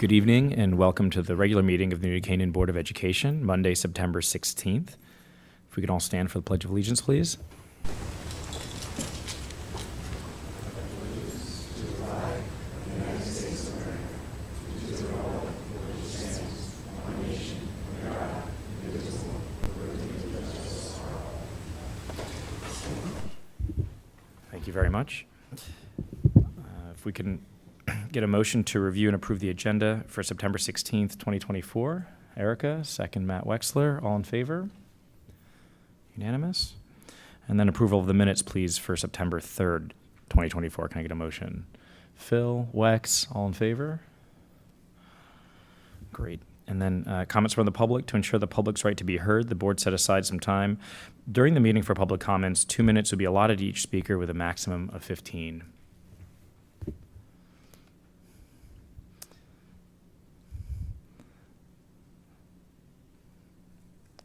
Good evening and welcome to the regular meeting of the New Canaan Board of Education, Monday, September 16th. If we could all stand for the Pledge of Allegiance, please. Thank you very much. If we can get a motion to review and approve the agenda for September 16th, 2024. Erica, second Matt Wexler, all in favor? Unanimous. And then approval of the minutes, please, for September 3rd, 2024. Can I get a motion? Phil, Wex, all in favor? Great. And then comments from the public. To ensure the public's right to be heard, the board set aside some time during the meeting for public comments. 2 minutes would be allotted to each speaker with a maximum of 15.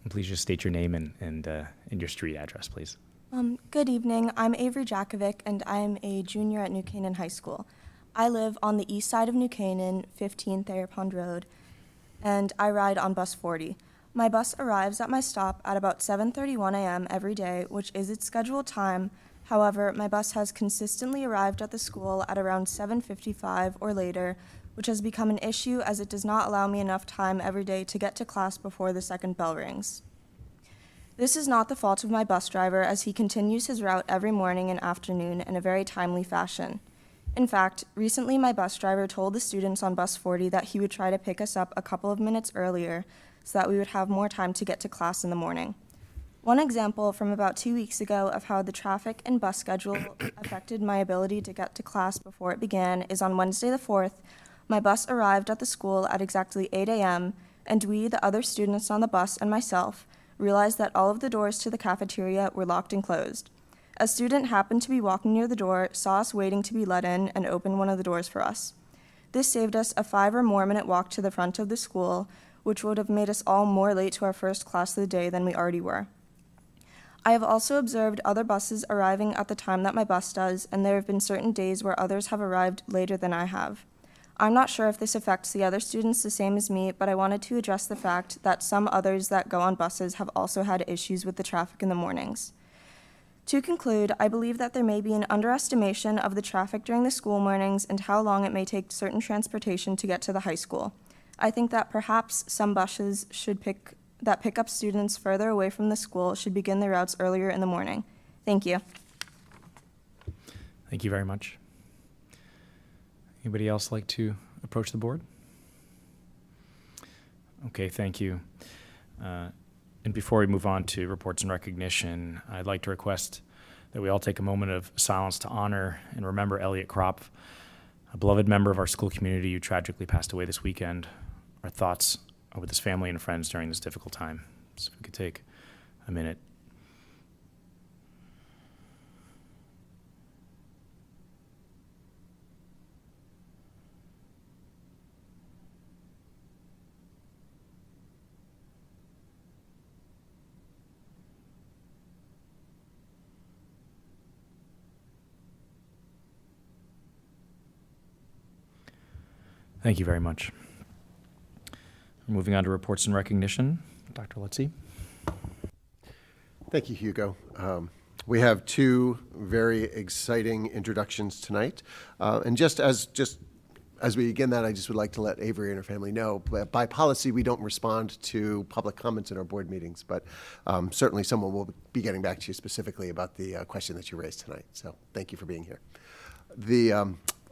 Please just state your name and your street address, please. Good evening. I'm Avery Jakovic, and I am a junior at New Canaan High School. I live on the east side of New Canaan, 15 Thayer Pond Road, and I ride on bus 40. My bus arrives at my stop at about 7:31 a.m. every day, which is its scheduled time. However, my bus has consistently arrived at the school at around 7:55 or later, which has become an issue as it does not allow me enough time every day to get to class before the second bell rings. This is not the fault of my bus driver, as he continues his route every morning and afternoon in a very timely fashion. In fact, recently my bus driver told the students on bus 40 that he would try to pick us up a couple of minutes earlier so that we would have more time to get to class in the morning. One example from about 2 weeks ago of how the traffic and bus schedule affected my ability to get to class before it began is on Wednesday the 4th. My bus arrived at the school at exactly 8 a.m., and we, the other students on the bus and myself, realized that all of the doors to the cafeteria were locked and closed. A student happened to be walking near the door, saw us waiting to be let in, and opened one of the doors for us. This saved us a 5 or more minute walk to the front of the school, which would have made us all more late to our first class of the day than we already were. I have also observed other buses arriving at the time that my bus does, and there have been certain days where others have arrived later than I have. I'm not sure if this affects the other students the same as me, but I wanted to address the fact that some others that go on buses have also had issues with the traffic in the mornings. To conclude, I believe that there may be an underestimation of the traffic during the school mornings and how long it may take certain transportation to get to the high school. I think that perhaps some buses pick up students further away from the school should begin their routes earlier in the morning. Thank you. Thank you very much. Anybody else like to approach the board? Okay, thank you. And before we move on to reports and recognition, I'd like to request that we all take a moment of silence to honor and remember Elliot Kropp, a beloved member of our school community who tragically passed away this weekend. Our thoughts are with his family and friends during this difficult time. So if we could take a minute. Thank you very much. Moving on to reports and recognition. Dr. Lutzy. Thank you, Hugo. We have two very exciting introductions tonight. And just as we begin that, I just would like to let Avery and her family know, by policy, we don't respond to public comments in our board meetings, but certainly someone will be getting back to you specifically about the question that you raised tonight. So thank you for being here.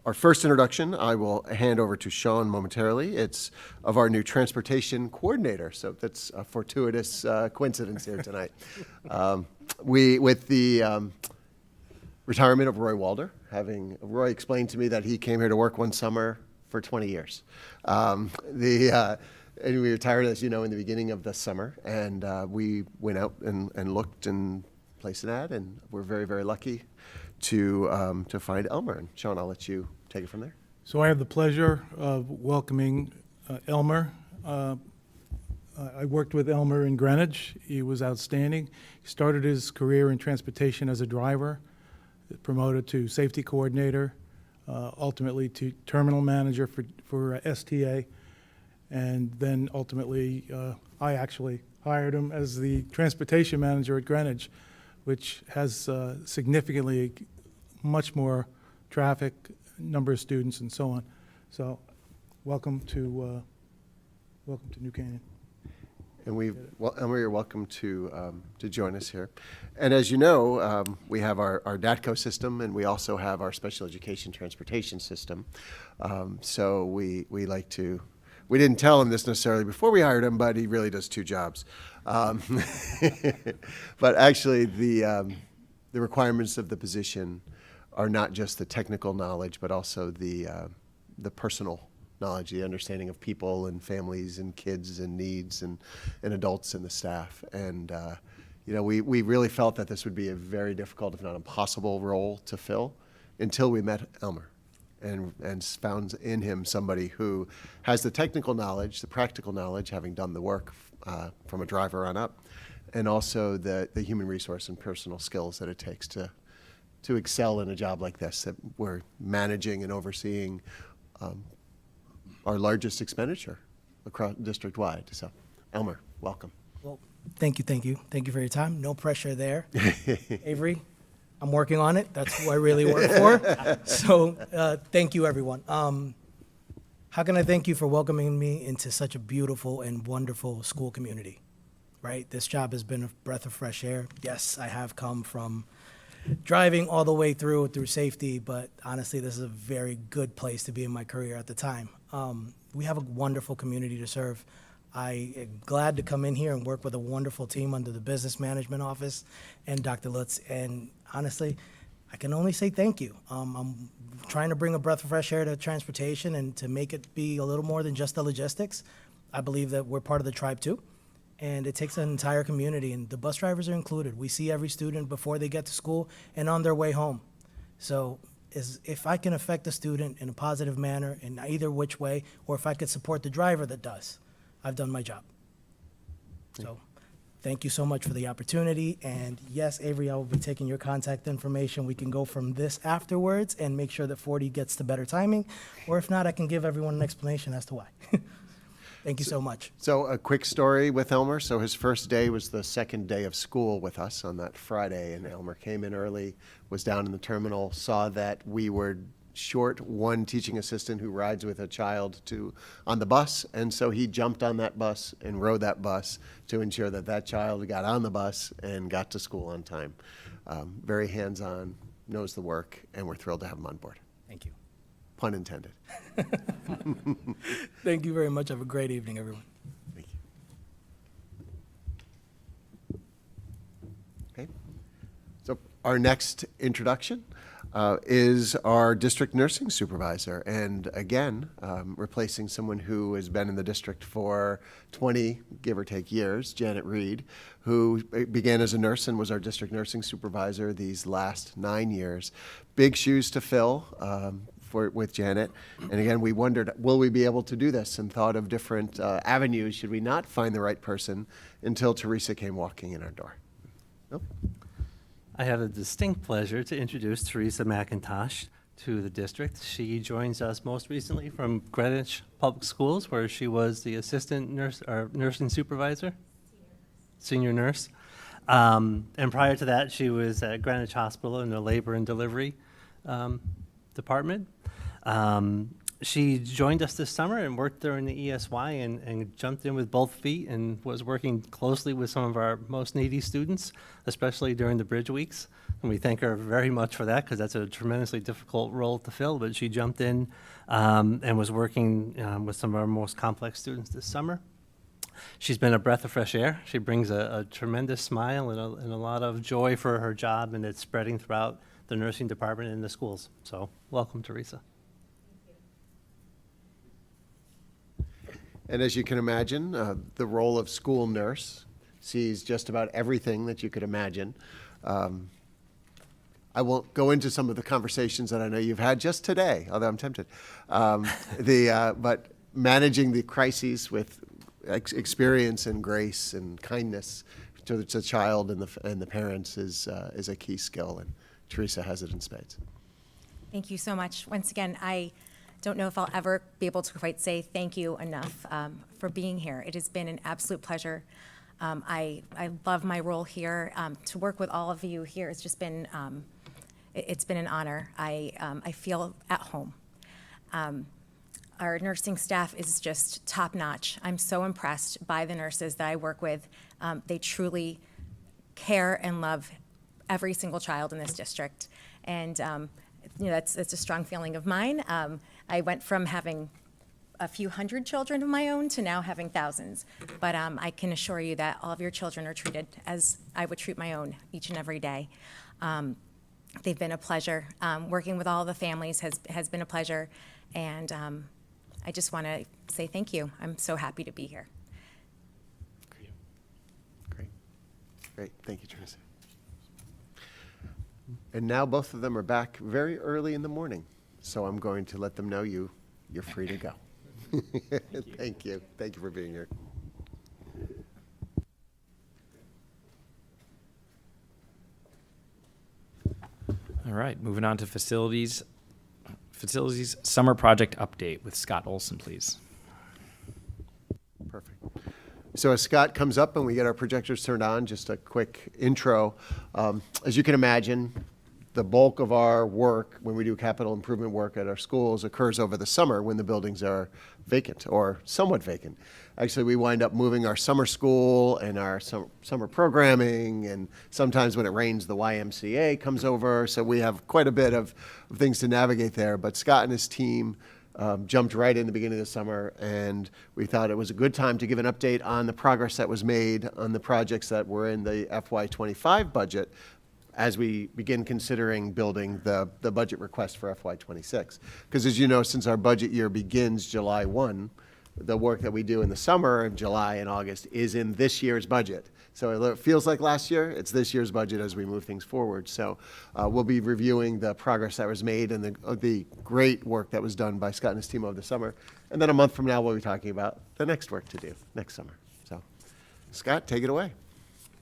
Our first introduction, I will hand over to Sean momentarily. It's of our new transportation coordinator, so that's a fortuitous coincidence here tonight. With the retirement of Roy Walder, having Roy explained to me that he came here to work one summer for 20 years. And we retired, as you know, in the beginning of the summer, and we went out and looked and placed an ad, and we're very, very lucky to find Elmer. And Sean, I'll let you take it from there. So I have the pleasure of welcoming Elmer. I worked with Elmer in Greenwich. He was outstanding. He started his career in transportation as a driver, promoted to safety coordinator, ultimately to terminal manager for STA, and then ultimately I actually hired him as the transportation manager at Greenwich, which has significantly much more traffic, number of students, and so on. So, welcome to New Canaan. And Elmer, you're welcome to join us here. And as you know, we have our DATCO system, and we also have our special education transportation system. So we like to. We didn't tell him this necessarily before we hired him, but he really does two jobs. But actually, the requirements of the position are not just the technical knowledge, but also the personal knowledge, the understanding of people and families and kids and needs and adults and the staff. And we really felt that this would be a very difficult, if not impossible, role to fill until we met Elmer. And found in him somebody who has the technical knowledge, the practical knowledge, having done the work from a driver on up, and also the human resource and personal skills that it takes to excel in a job like this, that we're managing and overseeing our largest expenditure across district-wide. So, Elmer, welcome. Well, thank you for your time. No pressure there. Avery, I'm working on it. That's who I really work for. So thank you, everyone. How can I thank you for welcoming me into such a beautiful and wonderful school community, right? This job has been a breath of fresh air. Yes, I have come from driving all the way through safety, but honestly, this is a very good place to be in my career at the time. We have a wonderful community to serve. I am glad to come in here and work with a wonderful team under the business management office and Dr. Lutz. And honestly, I can only say thank you. I'm trying to bring a breath of fresh air to transportation and to make it be a little more than just the logistics. I believe that we're part of the tribe too, and it takes an entire community, and the bus drivers are included. We see every student before they get to school and on their way home. So if I can affect the student in a positive manner in either which way, or if I could support the driver that does, I've done my job. So thank you so much for the opportunity. And yes, Avery, I will be taking your contact information. We can go from this afterwards and make sure that 40 gets to better timing. Or if not, I can give everyone an explanation as to why. Thank you so much. So a quick story with Elmer. So his first day was the second day of school with us on that Friday, and Elmer came in early, was down in the terminal, saw that we were short one teaching assistant who rides with a child on the bus, and so he jumped on that bus and rode that bus to ensure that that child got on the bus and got to school on time. Very hands-on, knows the work, and we're thrilled to have him on board. Thank you. Pun intended. Thank you very much. Have a great evening, everyone. Thank you. Okay. So our next introduction is our district nursing supervisor, and again, replacing someone who has been in the district for 20, give or take, years, Janet Reed, who began as a nurse and was our district nursing supervisor these last 9 years. Big shoes to fill with Janet, and again, we wondered, will we be able to do this, and thought of different avenues should we not find the right person, until Teresa came walking in our door. Nope. I have the distinct pleasure to introduce Teresa McIntosh to the district. She joins us most recently from Greenwich Public Schools, where she was the assistant nurse or nursing supervisor, senior nurse. And prior to that, she was at Greenwich Hospital in the labor and delivery department. She joined us this summer and worked during the ESY and jumped in with both feet and was working closely with some of our most needy students, especially during the bridge weeks. And we thank her very much for that, because that's a tremendously difficult role to fill. But she jumped in and was working with some of our most complex students this summer. She's been a breath of fresh air. She brings a tremendous smile and a lot of joy for her job, and it's spreading throughout the nursing department and the schools. So welcome, Teresa. And as you can imagine, the role of school nurse sees just about everything that you could imagine. I won't go into some of the conversations that I know you've had just today, although I'm tempted. But managing the crises with experience and grace and kindness to the child and the parents is a key skill, and Teresa has it in spades. Thank you so much. Once again, I don't know if I'll ever be able to quite say thank you enough for being here. It has been an absolute pleasure. I love my role here. To work with all of you here, it's just been, it's been an honor. I feel at home. Our nursing staff is just top-notch. I'm so impressed by the nurses that I work with. They truly care and love every single child in this district. And you know, that's a strong feeling of mine. I went from having a few hundred children of my own to now having thousands. But I can assure you that all of your children are treated as I would treat my own each and every day. They've been a pleasure. Working with all the families has been a pleasure. And I just want to say thank you. I'm so happy to be here. Great. Great. Thank you, Teresa. And now both of them are back very early in the morning. So I'm going to let them know you're free to go. Thank you. Thank you for being here. All right, moving on to facilities summer project update with Scott Olson, please. Perfect. So as Scott comes up and we get our projectors turned on, just a quick intro. As you can imagine, the bulk of our work when we do capital improvement work at our schools occurs over the summer when the buildings are vacant or somewhat vacant. Actually, we wind up moving our summer school and our summer programming, and sometimes when it rains, the YMCA comes over. So we have quite a bit of things to navigate there. But Scott and his team jumped right in the beginning of the summer, and we thought it was a good time to give an update on the progress that was made on the projects that were in the FY25 budget as we begin considering building the budget request for FY26. Because as you know, since our budget year begins July 1, the work that we do in the summer, in July and August, is in this year's budget. So it feels like last year, it's this year's budget as we move things forward. So we'll be reviewing the progress that was made and the great work that was done by Scott and his team over the summer. And then a month from now, we'll be talking about the next work to do next summer. So Scott, take it away.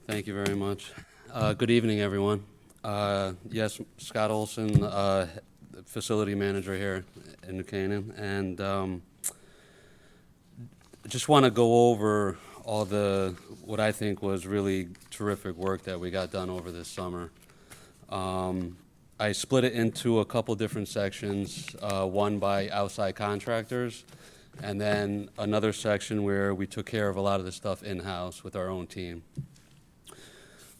Thank you very much. Good evening, everyone. Yes, Scott Olson, facility manager here in New Canaan, and I just want to go over all what I think was really terrific work that we got done over this summer. I split it into a couple different sections, one by outside contractors, and then another section where we took care of a lot of the stuff in-house with our own team.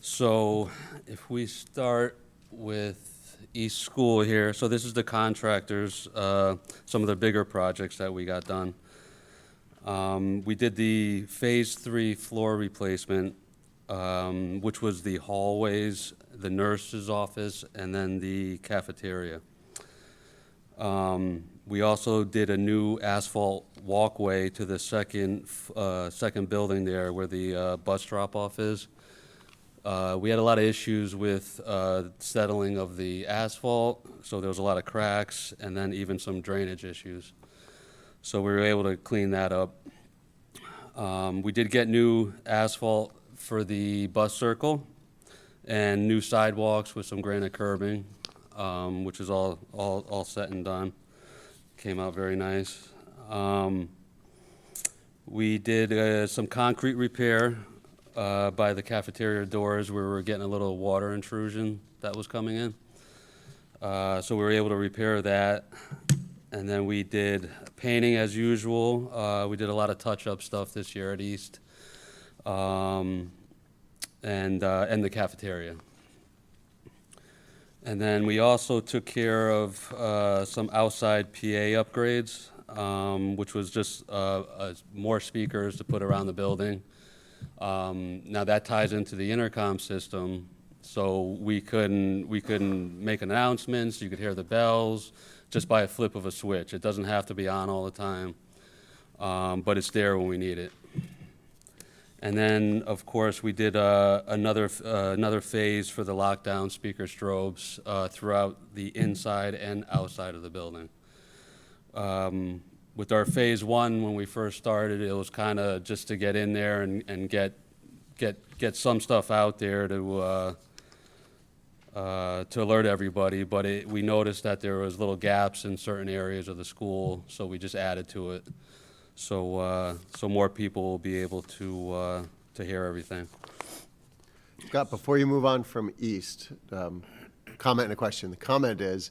So if we start with East School here, so this is the contractors, some of the bigger projects that we got done. We did the Phase 3 floor replacement, which was the hallways, the nurse's office, and then the cafeteria. We also did a new asphalt walkway to the second building there where the bus drop-off is. We had a lot of issues with settling of the asphalt, so there was a lot of cracks, and then even some drainage issues. So we were able to clean that up. We did get new asphalt for the bus circle and new sidewalks with some granite curbing, which is all set and done. Came out very nice. We did some concrete repair by the cafeteria doors where we were getting a little water intrusion that was coming in. So we were able to repair that. And then we did painting as usual. We did a lot of touch-up stuff this year at East and the cafeteria. And then we also took care of some outside PA upgrades, which was just more speakers to put around the building. Now that ties into the intercom system, so we couldn't make announcements. You could hear the bells just by a flip of a switch. It doesn't have to be on all the time, but it's there when we need it. And then, of course, we did another phase for the lockdown speaker strobes throughout the inside and outside of the building. With our phase 1, when we first started, it was kind of just to get in there and get some stuff out there to to alert everybody, but we noticed that there was little gaps in certain areas of the school, so we just added to it. So, so more people will be able to hear everything. Scott, before you move on from East, comment and a question. The comment is,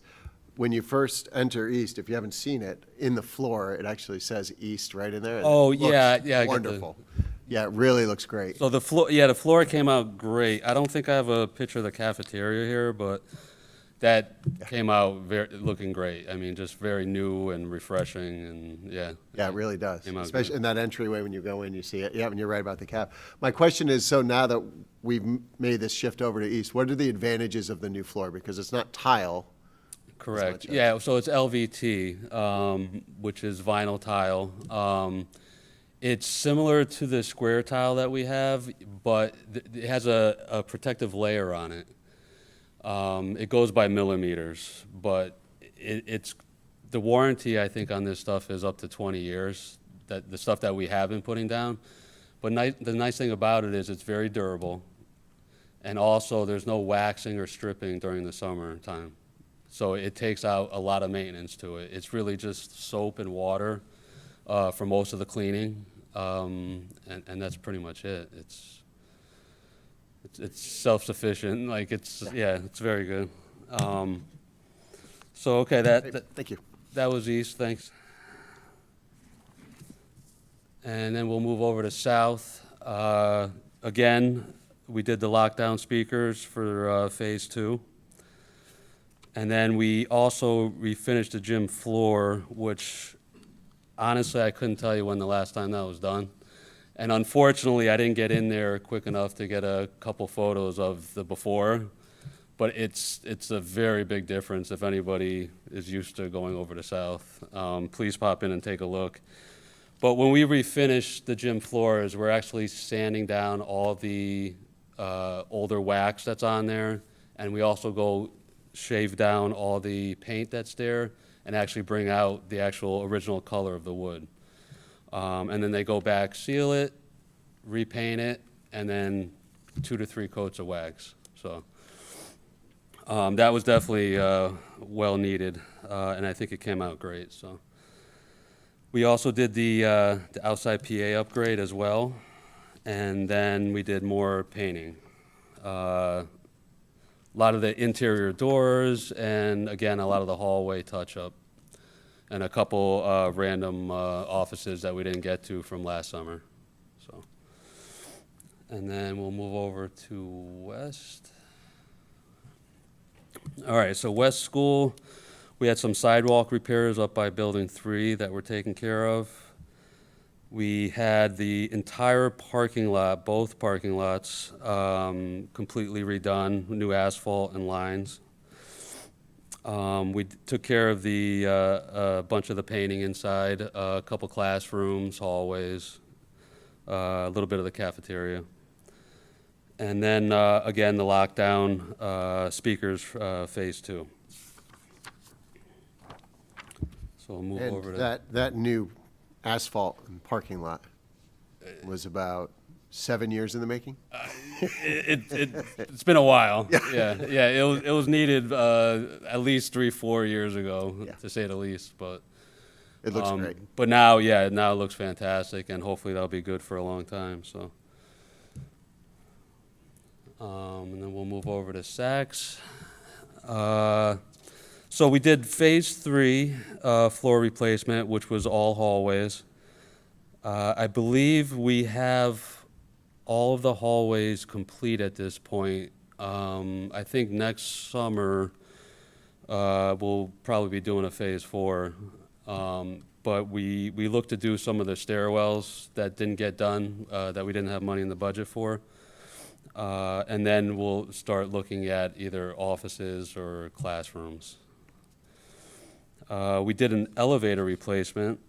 when you first enter East, if you haven't seen it, in the floor, it actually says East right in there. and it Oh, looks yeah, I get the- wonderful. Yeah, it really looks great. So the floor, yeah, the floor came out great. I don't think I have a picture of the cafeteria here, but that came out looking great. I mean, just very new and refreshing, and yeah. Yeah, it really does, Came out especially good. in that entryway when you go in, you see it. Yeah, and you're right about the cap. My question is, so now that we've made this shift over to East, what are the advantages of the new floor? Because it's not tile. Correct. much as- Yeah, so it's LVT, which is vinyl tile. It's similar to the square tile that we have, but it has a protective layer on it. It goes by millimeters, but it's the warranty, I think, on this stuff is up to 20 years, that the stuff that we have been putting down. But the nice thing about it is it's very durable, and also there's no waxing or stripping during the summertime. So it takes out a lot of maintenance to it. It's really just soap and water for most of the cleaning, and that's pretty much it. It's self-sufficient. Like it's very good. So okay, Thank you. that was East. Thanks. And then we'll move over to South. Again, we did the lockdown speakers for phase 2. And then we also refinished the gym floor, which honestly, I couldn't tell you when the last time that was done. And unfortunately, I didn't get in there quick enough to get a couple photos of the before. But it's a very big difference if anybody is used to going over to South. Please pop in and take a look. But when we refinish the gym floors, we're actually sanding down all the older wax that's on there. And we also go shave down all the paint that's there and actually bring out the actual original color of the wood. And then they go back, seal it, repaint it, and then 2 to 3 coats of wax. So that was definitely well needed, and I think it came out great. So we also did the outside PA upgrade as well, and then we did more painting. A lot of the interior doors, and again, a lot of the hallway touch-up, and a couple random offices that we didn't get to from last summer. So, and then we'll move over to West. All right, so West School, we had some sidewalk repairs up by Building 3 that were taken care of. We had the entire parking lot, both parking lots, completely redone, new asphalt and lines. We took care of a bunch of the painting inside, a couple classrooms, hallways, a little bit of the cafeteria. And then, again, the lockdown speakers, phase 2. So we'll move over And to... that new asphalt and parking lot was about 7 years in the making? It's been a while. Yeah. It was needed at least 3-4 years ago, Yeah. to say the least. But It looks great. But now, now it looks fantastic, and hopefully that'll be good for a long time. So, and then we'll move over to Saks. So we did phase 3 floor replacement, which was all hallways. I believe we have all of the hallways complete at this point. I think next summer we'll probably be doing a phase 4. But we looked to do some of the stairwells that didn't get done, that we didn't have money in the budget for. And then we'll start looking at either offices or classrooms. We did an elevator replacement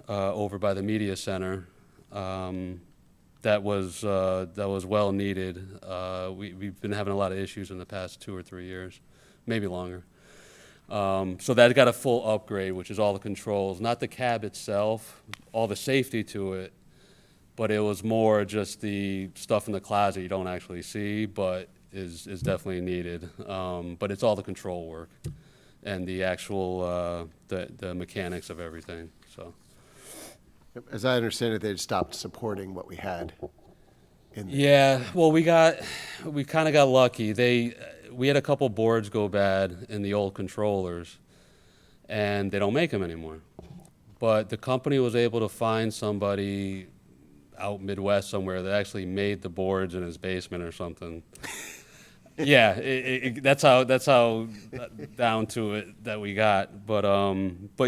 over by the media center. That was well needed. We've been having a lot of issues in the past 2 or 3 years, maybe longer. So that got a full upgrade, which is all the controls, not the cab itself, all the safety to it, but it was more just the stuff in the closet you don't actually see, but is definitely needed. But it's all the control work and the actual, the mechanics of everything, so. As I understand it, they'd stopped supporting what we had in there. Yeah, well, we kind of got lucky. We had a couple boards go bad in the old controllers, and they don't make them anymore. But the company was able to find somebody out Midwest somewhere that actually made the boards in his basement or something. Yeah, that's how down to it that we got. But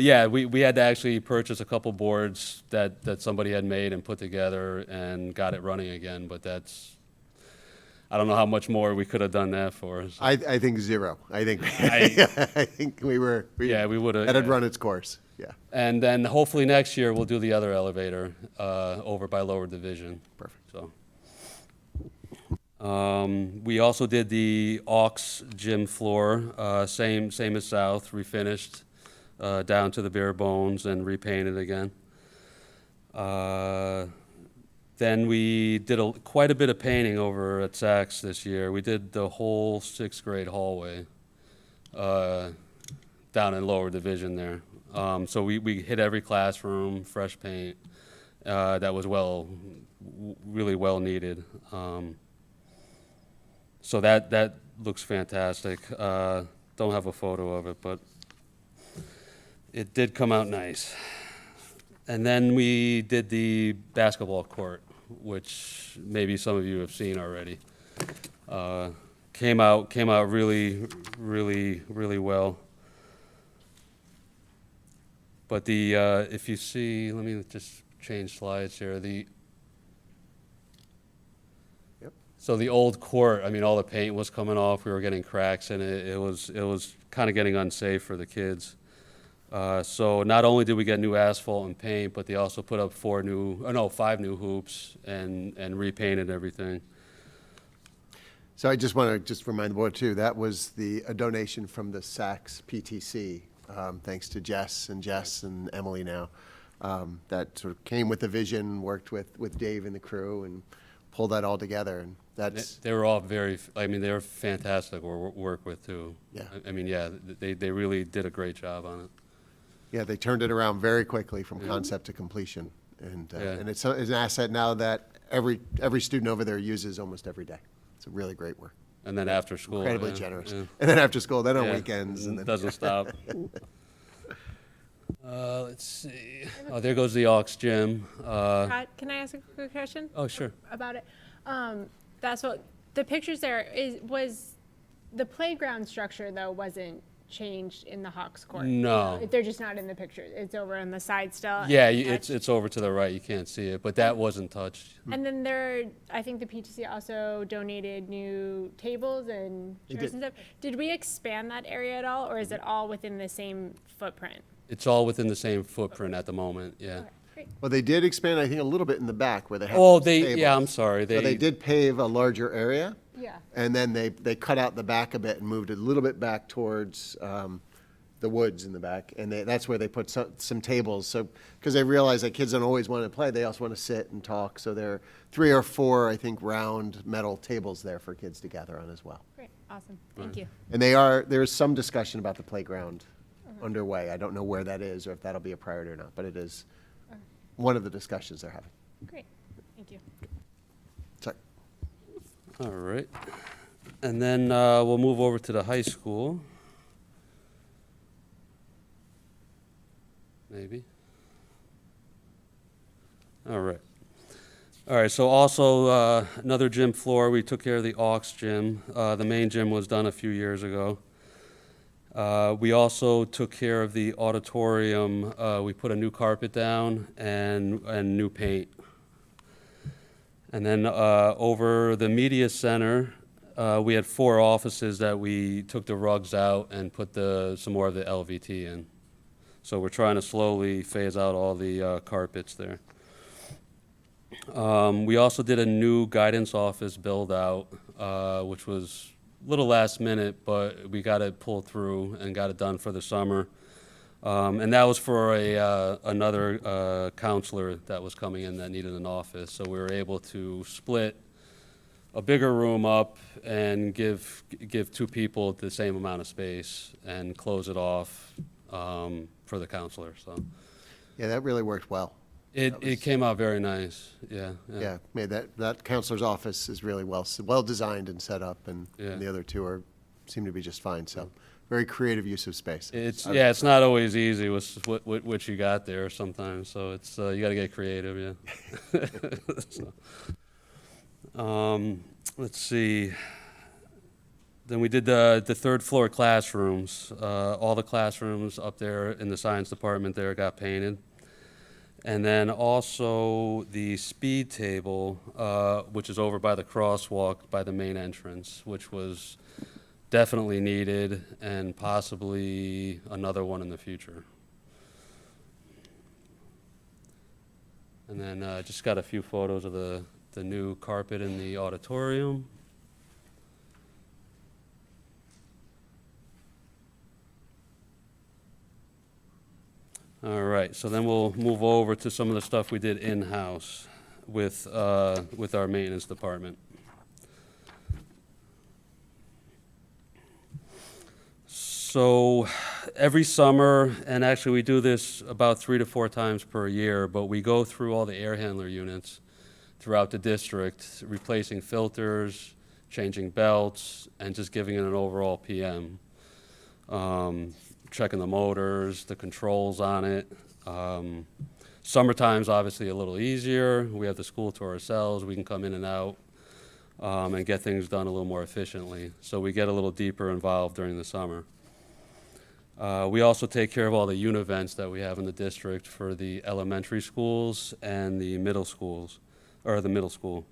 yeah, we had to actually purchase a couple boards that somebody had made and put together and got it running again. But I don't know how much more we could have done that for. So. I think zero. I think I think we would have. That had run its course. Yeah. And then hopefully next year we'll do the other elevator over by Lower Division. Perfect. So. We also did the aux gym floor, same as South, refinished down to the bare bones and repainted again. Then we did quite a bit of painting over at Saks this year. We did the whole 6th grade hallway down in Lower Division there. So we hit every classroom, fresh paint. That was really well needed. So that looks fantastic. Don't have a photo of it, but it did come out nice. And then we did the basketball court, which maybe some of you have seen already. Came out really, really, really well. But if you see, let me just change slides here. So the old court, I mean, all the paint was coming off. We were getting cracks in it. It was kind of getting unsafe for the kids. So not only did we get new asphalt and paint, but they also put up 5 new hoops and repainted everything. So I just want to remind the board too, that was a donation from the Saks PTC, thanks to Jess and Emily now. That sort of came with the vision, worked with Dave and the crew, and pulled that all together. And they were all they were fantastic to work with too. Yeah. I mean, yeah, they really did a great job on it. Yeah, they turned it around very quickly from concept to completion. And it's an asset now that every student over there uses almost every day. It's a really great work. And then after school. Incredibly generous. Yeah. And then after school, then on weekends. And then doesn't stop. Let's see. Oh, there goes the aux gym. Scott, can I ask a quick question? Oh, sure. About it. That's what the pictures there was. The playground structure though wasn't changed in the Hawks court. No. They're just not in the picture. It's over on the side still. Yeah, it's over to the right. You can't see it, but that wasn't touched. And then I think the PTC also donated new tables and chairs and stuff. Did we expand that area at all, or is it all within the same footprint? It's all within the same footprint at the moment, yeah. Okay, great. well, they did expand, I think, a little bit in the back where they had those tables. Yeah, I'm sorry. So they did pave a larger area. Yeah. And then they cut out the back a bit and moved it a little bit back towards the woods in the back. And that's where they put some tables. So, because they realize that kids don't always want to play, they also want to sit and talk. So there are 3 or 4, I think, round metal tables there for kids to gather on as well. Great. Awesome. Thank you. And there is some discussion about the playground underway. I don't know where that is or if that'll be a priority or not, but it is one of the discussions they're having. Great. Thank you. Sorry. All right. And then we'll move over to the high school. Maybe. All right. All right, so also another gym floor. We took care of the aux gym. The main gym was done a few years ago. We also took care of the auditorium. We put a new carpet down and new paint. And then over the media center, we had 4 offices that we took the rugs out and put some more of the LVT in. So we're trying to slowly phase out all the carpets there. We also did a new guidance office build out, which was a little last minute, but we got it pulled through and got it done for the summer. And that was for another counselor that was coming in that needed an office. So we were able to split a bigger room up and give 2 people the same amount of space and close it off for the counselor. So Yeah, that really worked well. it came out very nice. Yeah. Yeah, made that counselor's office is really well designed and set up, and Yeah. the other two seem to be just fine. So, very creative use of space. It's not always easy with what you got there sometimes. So it's you got to get creative. Yeah. So, let's see. Then we did the 3rd floor classrooms. All the classrooms up there in the science department there got painted. And then also the speed table, which is over by the crosswalk by the main entrance, which was definitely needed, and possibly another one in the future. And then just got a few photos of the new carpet in the auditorium. All right, so then we'll move over to some of the stuff we did in-house with our maintenance department. So every summer, and actually we do this about 3 to 4 times per year, but we go through all the air handler units throughout the district, replacing filters, changing belts, and just giving it an overall PM. Checking the motors, the controls on it. Summertime's obviously a little easier. We have the school to ourselves. We can come in and out and get things done a little more efficiently. So we get a little deeper involved during the summer. We also take care of all the univents that we have in the district for the elementary schools and the middle schools, or the middle school.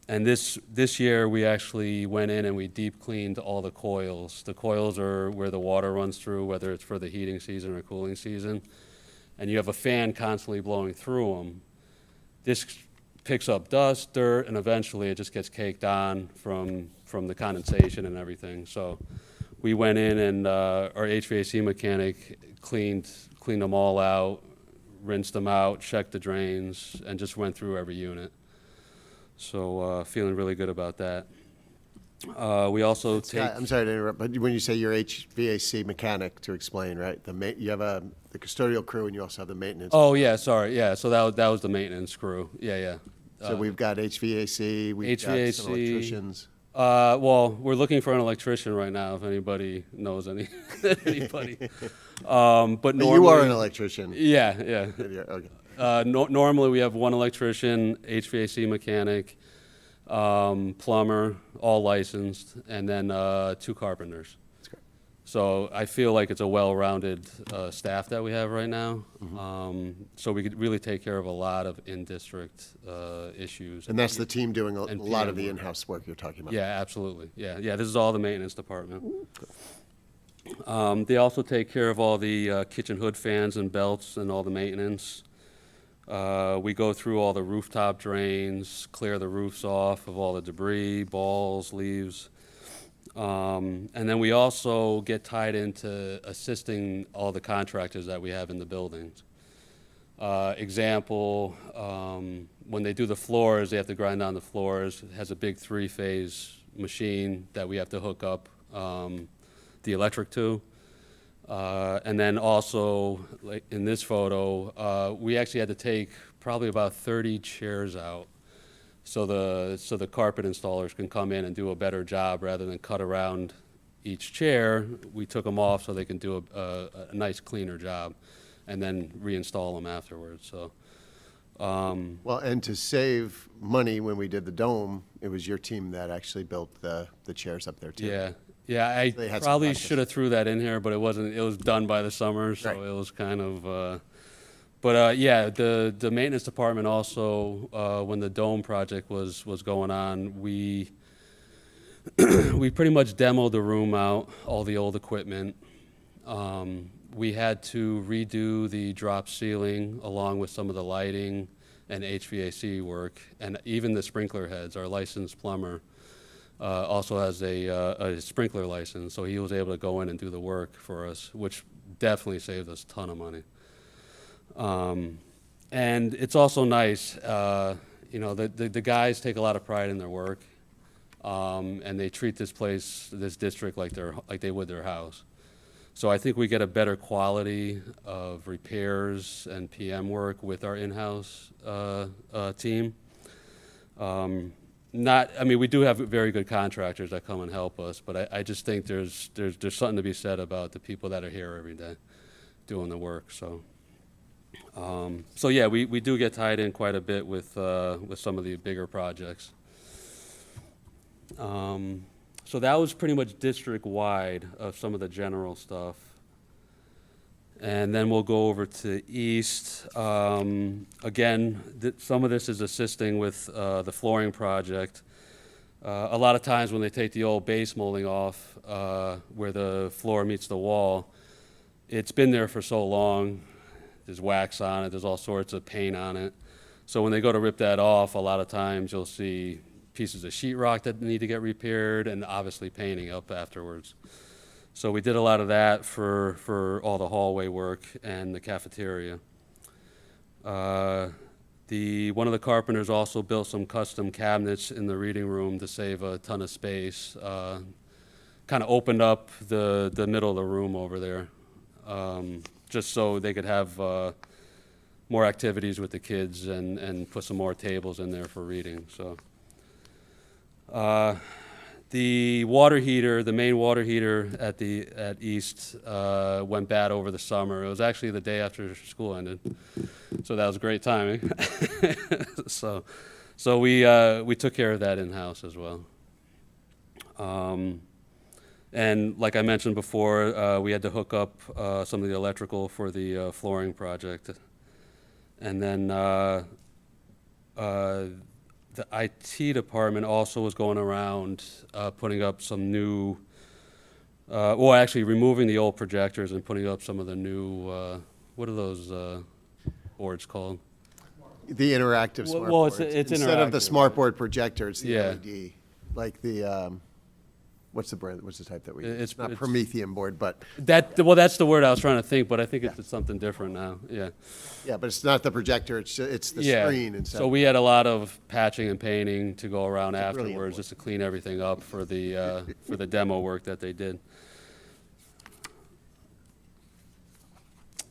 And this year, we actually went in and we deep cleaned all the coils. The coils are where the water runs through, whether it's for the heating season or cooling season. And you have a fan constantly blowing through them. This picks up dust, dirt, and eventually it just gets caked on from the condensation and everything. So we went in and our HVAC mechanic cleaned them all out, rinsed them out, checked the drains, and just went through every unit. So feeling really good about that. We also take. I'm sorry to interrupt, but when you say your HVAC mechanic, to explain, right? You have the custodial crew, and you also have the maintenance. Oh yeah, sorry, yeah. So that was the maintenance crew. Yeah. So we've got HVAC, we've got some electricians. Well, we're looking for an electrician right now. If anybody knows anybody. But normally, You are an electrician. Yeah. Yeah, okay. Normally we have 1 electrician, HVAC mechanic, plumber, all licensed, and then 2 carpenters. That's great. So I feel like it's a well-rounded staff that we have right now. So we could really take care of a lot of in-district issues. And that's the team doing a and lot of PM the work. in-house work you're talking about. Yeah, absolutely. Yeah. This is all the maintenance department. They also take care of all the kitchen hood fans and belts and all the maintenance. We go through all the rooftop drains, clear the roofs off of all the debris, balls, leaves. And then we also get tied into assisting all the contractors that we have in the buildings. Example, when they do the floors, they have to grind down the floors. It has a big 3-phase machine that we have to hook up the electric to. And then also, like in this photo, we actually had to take probably about 30 chairs out so the carpet installers can come in and do a better job rather than cut around each chair. We took them off so they can do a nice cleaner job and then reinstall them afterwards. So. Well, and to save money when we did the dome, it was your team that actually built the chairs up there too. Yeah, They I had some probably practice. should have threw that in here, but it wasn't. It was done by the summer, so Right. it was kind of. But yeah, the maintenance department also, when the dome project was going on, we we pretty much demoed the room out, all the old equipment. We had to redo the drop ceiling along with some of the lighting and HVAC work, and even the sprinkler heads. Our licensed plumber also has a sprinkler license, so he was able to go in and do the work for us, which definitely saved us a ton of money. And it's also nice, you know, the guys take a lot of pride in their work, and they treat this place, this district, like they would their house. So I think we get a better quality of repairs and PM work with our in-house team. I mean, we do have very good contractors that come and help us, but I just think there's something to be said about the people that are here every day doing the work. So, so yeah, we do get tied in quite a bit with some of the bigger projects. So that was pretty much district-wide of some of the general stuff. And then we'll go over to East. Again, some of this is assisting with the flooring project. A lot of times when they take the old base molding off where the floor meets the wall, it's been there for so long. There's wax on it, there's all sorts of paint on it. So when they go to rip that off, a lot of times you'll see pieces of sheetrock that need to get repaired and obviously painting up afterwards. So we did a lot of that for all the hallway work and the cafeteria. One of the carpenters also built some custom cabinets in the reading room to save a ton of space. Kind of opened up the middle of the room over there, just so they could have more activities with the kids and put some more tables in there for reading. So. The water heater, the main water heater at East went bad over the summer. It was actually the day after school ended, so that was great timing. So we took care of that in-house as well. And like I mentioned before, we had to hook up some of the electrical for the flooring project, and then the IT department also was going around putting up some new, well, actually removing the old projectors and putting up some of the new, what are those boards called? The interactive smart well, boards. it's Instead of the interactive, smart board projector, it's the Yeah. LED. Like the, what's the brand, what's the type that we use? It's- Not it's- Promethean board, but, Well, that's the word I was trying to think, but I think it's something different now, yeah. yeah, but it's not the projector, it's the Yeah. screen instead. So we had a lot of patching and painting to go around It's a brilliant afterwards, board. just to clean everything up for the demo work that they did.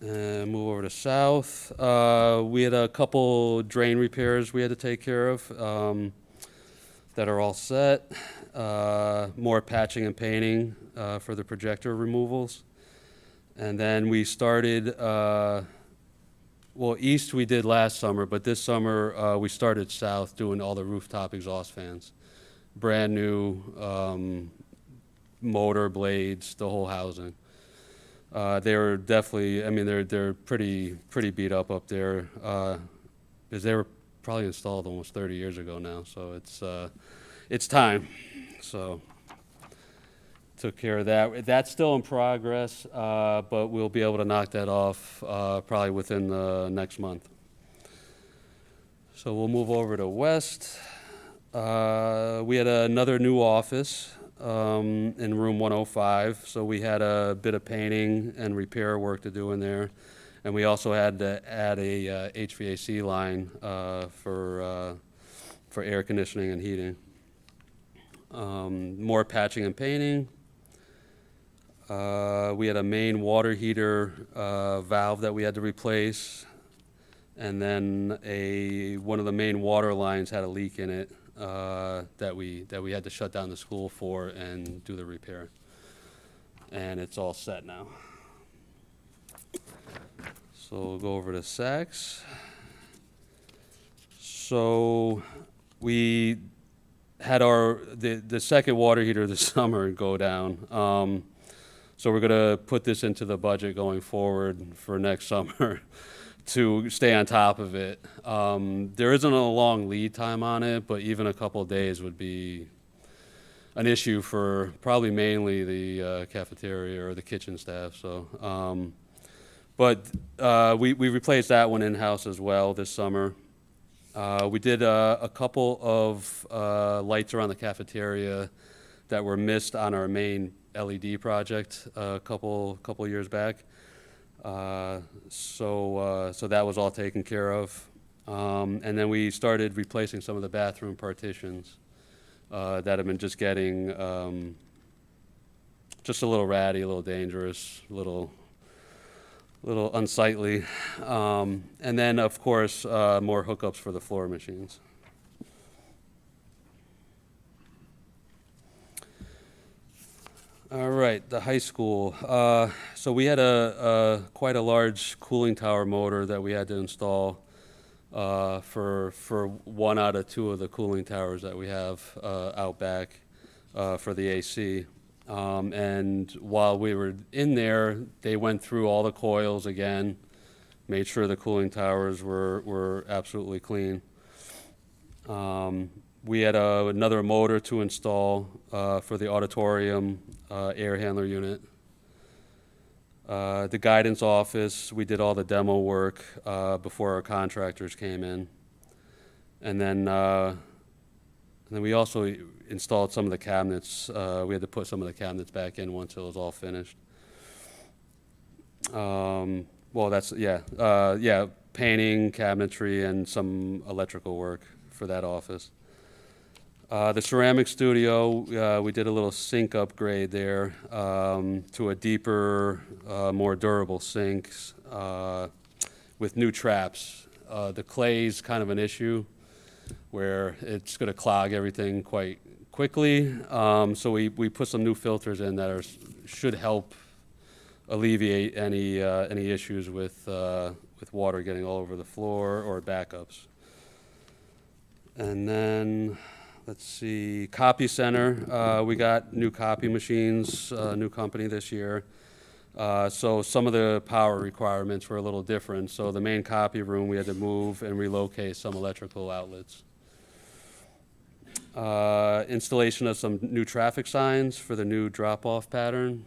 Move over to South. We had a couple drain repairs we had to take care of that are all set. More patching and painting for the projector removals. And then we started, well, East we did last summer, but this summer we started South doing all the rooftop exhaust fans. Brand new motor blades, the whole housing. They were definitely, I mean, they're pretty beat up there, because they were probably installed almost 30 years ago now. So it's time. So took care of that. That's still in progress, but we'll be able to knock that off probably within the next month. So we'll move over to West. We had another new office in room 105, so we had a bit of painting and repair work to do in there, and we also had to add a HVAC line for air conditioning and heating. More patching and painting. We had a main water heater valve that we had to replace, and then one of the main water lines had a leak in it that we had to shut down the school for and do the repair. And it's all set now. So we'll go over to Saks. So we had the second water heater this summer go down. So we're gonna put this into the budget going forward for next summer to stay on top of it. There isn't a long lead time on it, but even a couple of days would be an issue for probably mainly the cafeteria or the kitchen staff. So, but we replaced that one in-house as well this summer. We did a couple of lights around the cafeteria that were missed on our main LED project a couple years back. So that was all taken care of. And then we started replacing some of the bathroom partitions that have been just getting just a little ratty, a little dangerous, a little unsightly. And then, of course, more hookups for the floor machines. All right, the high school. So we had quite a large cooling tower motor that we had to install for one out of two of the cooling towers that we have out back for the AC. And while we were in there, they went through all the coils again, made sure the cooling towers were absolutely clean. We had another motor to install for the auditorium air handler unit. The guidance office, we did all the demo work before our contractors came in. And then we also installed some of the cabinets. We had to put some of the cabinets back in once it was all finished. Well, that's, yeah, painting, cabinetry, and some electrical work for that office. The ceramic studio, we did a little sink upgrade there to a deeper, more durable sinks with new traps. The clay's kind of an issue where it's going to clog everything quite quickly. So we put some new filters in that should help alleviate any issues with water getting all over the floor or backups. And then, let's see, copy center. We got new copy machines, new company this year. So some of the power requirements were a little different. So the main copy room, we had to move and relocate some electrical outlets. Installation of some new traffic signs for the new drop-off pattern.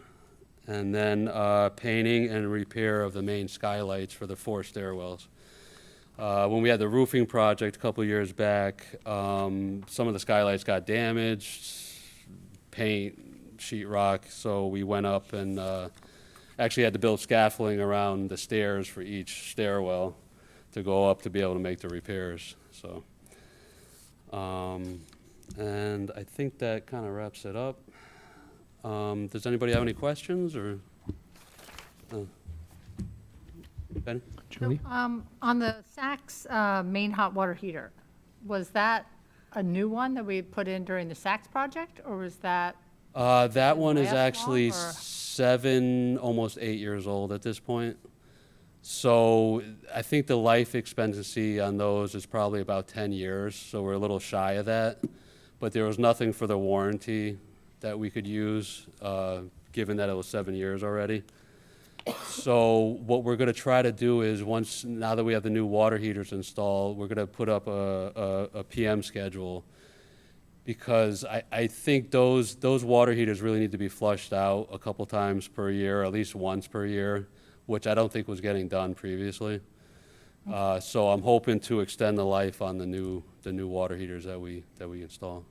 And then painting and repair of the main skylights for the 4 stairwells. When we had the roofing project a couple years back, some of the skylights got damaged, paint, sheetrock, so we went up and actually had to build scaffolding around the stairs for each stairwell to go up to be able to make the repairs. So, and I think that kind of wraps it up. Does anybody have any questions or? Ben? So, on the Saks main hot water heater, was that a new one that we put in during the Saks project, or was that? That one is last actually long, or? 7, almost 8 years old at this point. So I think the life expectancy on those is probably about 10 years, so we're a little shy of that. But there was nothing for the warranty that we could use, given that it was 7 years already. So what we're going to try to do is now that we have the new water heaters installed, we're going to put up a PM schedule, because I think those water heaters really need to be flushed out a couple times per year, at least once per year, which I don't think was getting done previously. So I'm hoping to extend the life on the new water heaters that we install.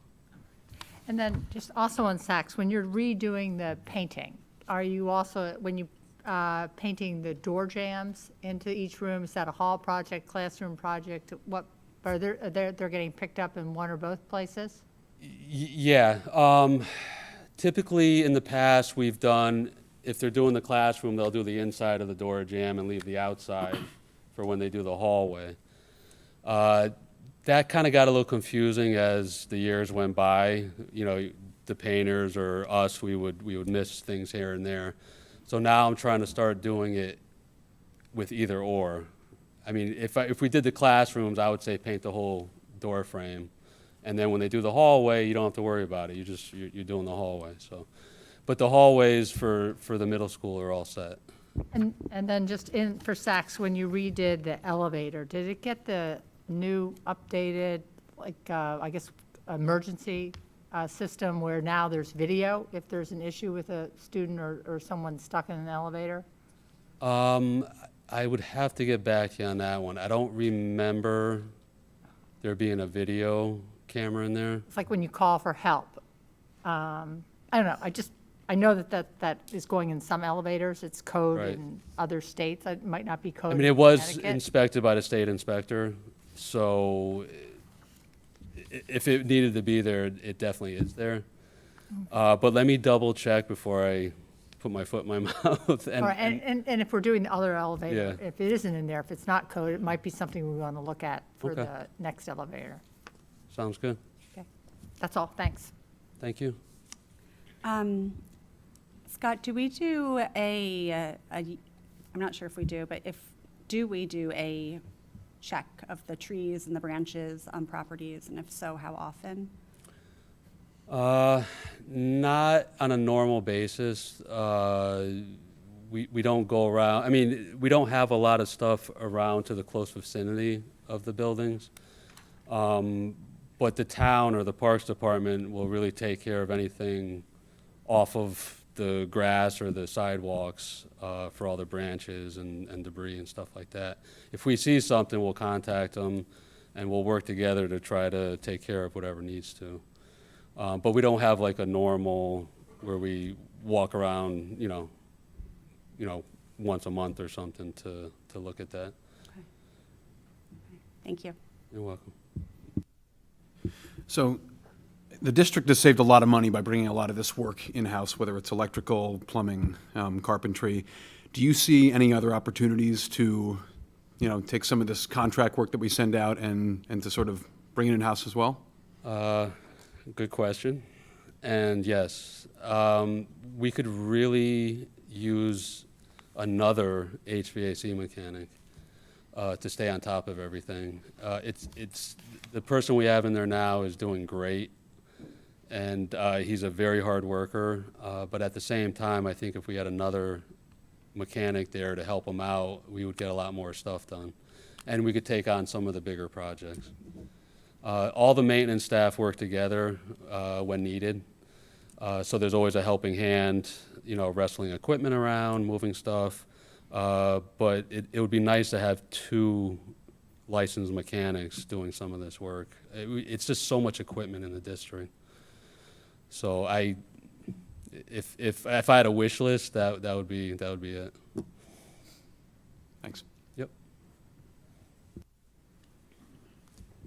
And then just also on Saks, when you're redoing the painting, are you also, when you painting the door jambs into each room, is that a hall project, classroom project? What, they're getting picked up in one or both places? Yeah. Typically in the past we've done, if they're doing the classroom, they'll do the inside of the door jamb and leave the outside for when they do the hallway. That kind of got a little confusing as the years went by. You know, the painters or us, we would miss things here and there. So now I'm trying to start doing it with either or. I mean, if we did the classrooms, I would say paint the whole door frame, and then when they do the hallway, you don't have to worry about it. You're doing the hallway. So, but the hallways for the middle school are all set. And then just for Saks, when you redid the elevator, did it get the new updated, like, I guess, emergency system where now there's video if there's an issue with a student or someone stuck in an elevator? I would have to get back to you on that one. I don't remember there being a video camera in there. It's like when you call for help. I don't know, I know that is going in some elevators, it's code Right. in other states, it might not be code I mean, it in was Connecticut. inspected by the state inspector, So if it needed to be there, it definitely is there. But let me double check before I put my foot in my mouth. Or- And if we're doing the other elevator, Yeah. if it isn't in there, if it's not coded, it might be something we want to look at for Okay. the next elevator. Sounds good. Okay, that's all, thanks. Thank you. Scott, do we do I'm not sure if we do, but do we do a check of the trees and the branches on properties, and if so, how often? Not on a normal basis. We don't go around, I mean, we don't have a lot of stuff around to the close vicinity of the buildings. But the town or the Parks Department will really take care of anything off of the grass or the sidewalks for all the branches and debris and stuff like that. If we see something, we'll contact them and we'll work together to try to take care of whatever needs to. But we don't have like a normal where we walk around, you know, once a month or something to look at that. Okay. Thank you. You're welcome. So the district has saved a lot of money by bringing a lot of this work in-house, whether it's electrical, plumbing, carpentry. Do you see any other opportunities to, take some of this contract work that we send out and to sort of bring it in-house as well? Good question. And yes, we could really use another HVAC mechanic to stay on top of everything. It's the person we have in there now is doing great, and he's a very hard worker. But at the same time, I think if we had another mechanic there to help him out, we would get a lot more stuff done, and we could take on some of the bigger projects. All the maintenance staff work together when needed, so there's always a helping hand, wrestling equipment around, moving stuff. But it would be nice to have two licensed mechanics doing some of this work. It's just so much equipment in the district. So if I had a wish list, that would be it. Thanks. Yep.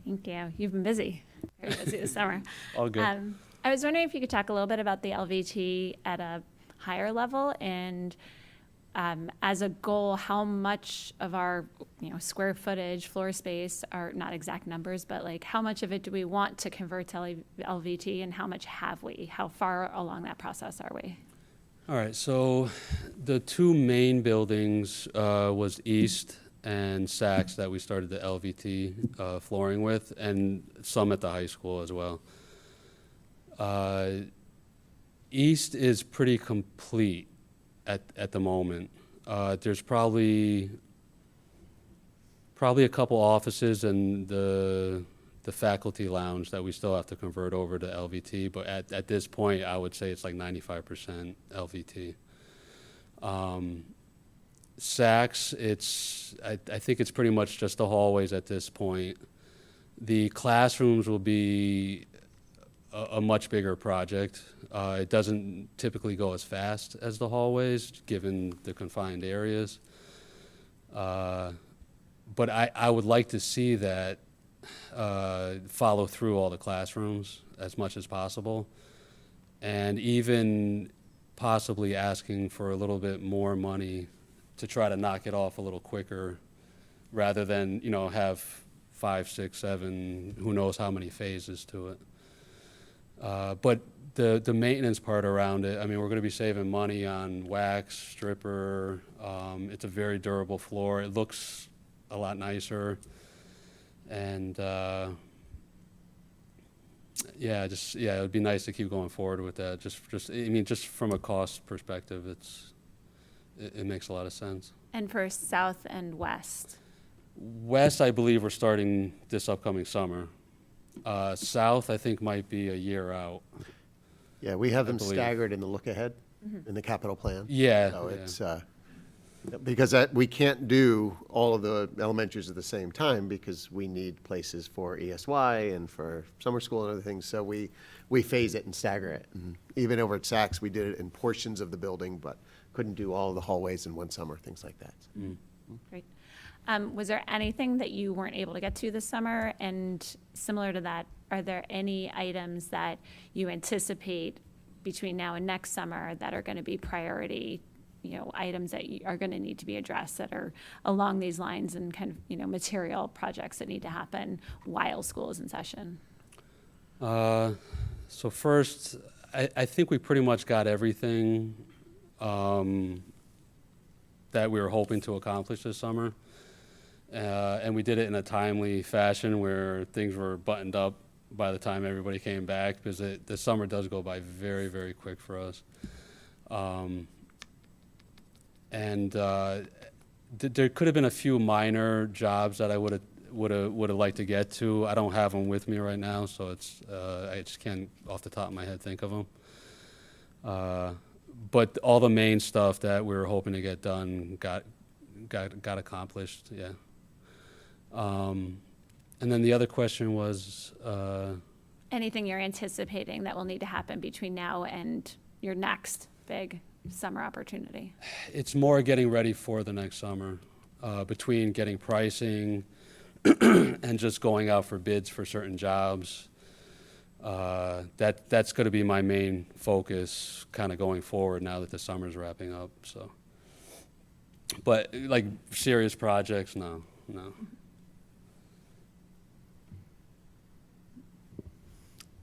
Thank you. You've been busy, very busy this summer. All good. I was wondering if you could talk a little bit about the LVT at a higher level, and as a goal, how much of our square footage, floor space, are not exact numbers, but like how much of it do we want to convert to LVT, and how much have we? How far along that process are we? All right, so the two main buildings was East and Saks that we started the LVT flooring with, and some at the high school as well. East is pretty complete at the moment. There's probably a couple offices and the faculty lounge that we still have to convert over to LVT, but at this point, I would say it's like 95% LVT. Saks, I think it's pretty much just the hallways at this point. The classrooms will be a much bigger project. It doesn't typically go as fast as the hallways, given the confined areas. But I would like to see that follow through all the classrooms as much as possible, and even possibly asking for a little bit more money to try to knock it off a little quicker, rather than have 5, 6, 7, who knows how many phases to it. But the maintenance part around it, I mean, we're going to be saving money on wax, stripper. It's a very durable floor. It looks a lot nicer. And it would be nice to keep going forward with that. Just from a cost perspective, it makes a lot of sense. And for South and West? West, I believe we're starting this upcoming summer. South, I think, might be a year out. Yeah, we have I them believe. staggered in the look ahead in the capital plan. Yeah. So yeah. it's, because we can't do all of the elementaries at the same time because we need places for ESY and for summer school and other things. So we phase it and stagger it. And even over at Saks, we did it in portions of the building, but couldn't do all of the hallways in one summer, things like that. Great. Was there anything that you weren't able to get to this summer? And similar to that, are there any items that you anticipate between now and next summer that are going to be priority, items that are going to need to be addressed that are along these lines and kind of, material projects that need to happen while school is in session? So first, I think we pretty much got everything that we were hoping to accomplish this summer. And we did it in a timely fashion where things were buttoned up by the time everybody came back, because the summer does go by very, very quick for us. There could have been a few minor jobs that I would have liked to get to. I don't have them with me right now, so it's I just can't off the top of my head think of them. But all the main stuff that we were hoping to get done got accomplished. Yeah. And then the other question was Anything you're anticipating that will need to happen between now and your next big summer opportunity? It's more getting ready for the next summer, between getting pricing and just going out for bids for certain jobs. That's going to be my main focus kind of going forward now that the summer's wrapping up. So, but like serious projects, no.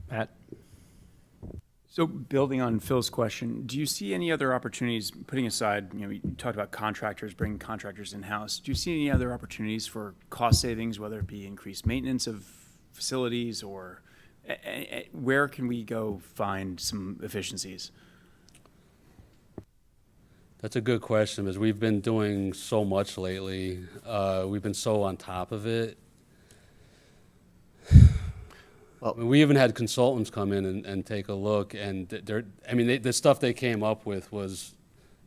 Matt? So building on Phil's question, do you see any other opportunities, putting aside, you talked about contractors, bringing contractors in-house, do you see any other opportunities for cost savings, whether it be increased maintenance of facilities, or where can we go find some efficiencies? That's a good question, because we've been doing so much lately. We've been so on top of it. Well, I mean, we even had consultants come in and take a look, and the stuff they came up with was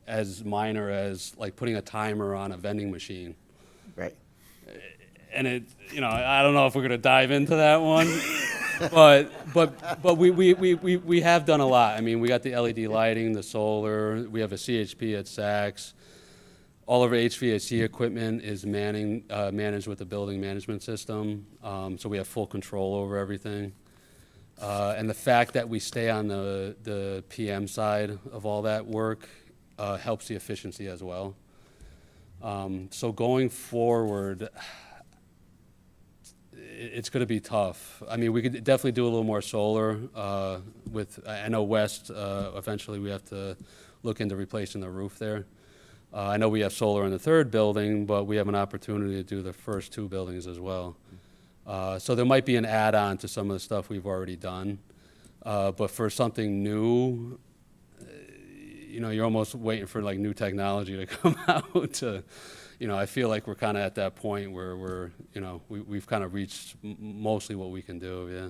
as minor as like putting a timer on a vending machine. right. And I don't know if we're gonna dive into that one, but we have done a lot. I mean, we got the LED lighting, the solar. We have a CHP at Saks. All of our HVAC equipment is managed with the building management system, so we have full control over everything. And the fact that we stay on the PM side of all that work helps the efficiency as well. So going forward, it's going to be tough. I mean, we could definitely do a little more solar. I know West, eventually we have to look into replacing the roof there. I know we have solar in the third building, but we have an opportunity to do the first two buildings as well. So there might be an add-on to some of the stuff we've already done. But for something new, you're almost waiting for like new technology to come out to, I feel like we're kind of at that point where we've kind of reached mostly what we can do, yeah.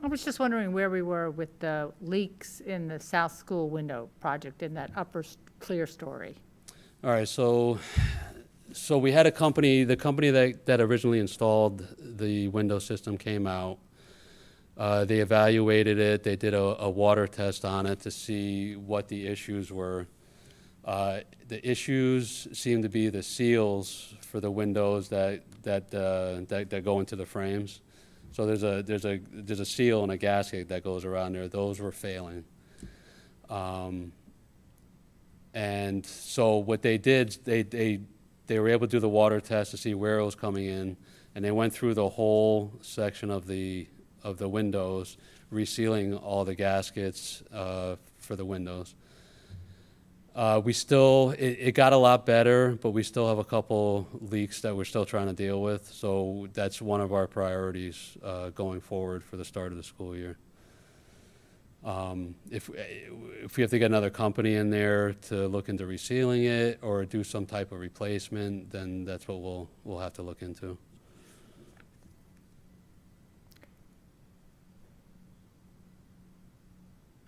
I was just wondering where we were with the leaks in the South School window project in that upper clear story. All right, so we had the company that originally installed the window system came out. They evaluated it. They did a water test on it to see what the issues were. The issues seem to be the seals for the windows that go into the frames. So there's a seal and a gasket that goes around there. Those were failing. And so what they did, they were able to do the water test to see where it was coming in, and they went through the whole section of the windows, resealing all the gaskets for the windows. It got a lot better, but we still have a couple leaks that we're still trying to deal with. So that's one of our priorities going forward for the start of the school year. If we have to get another company in there to look into resealing it or do some type of replacement, then that's what we'll have to look into.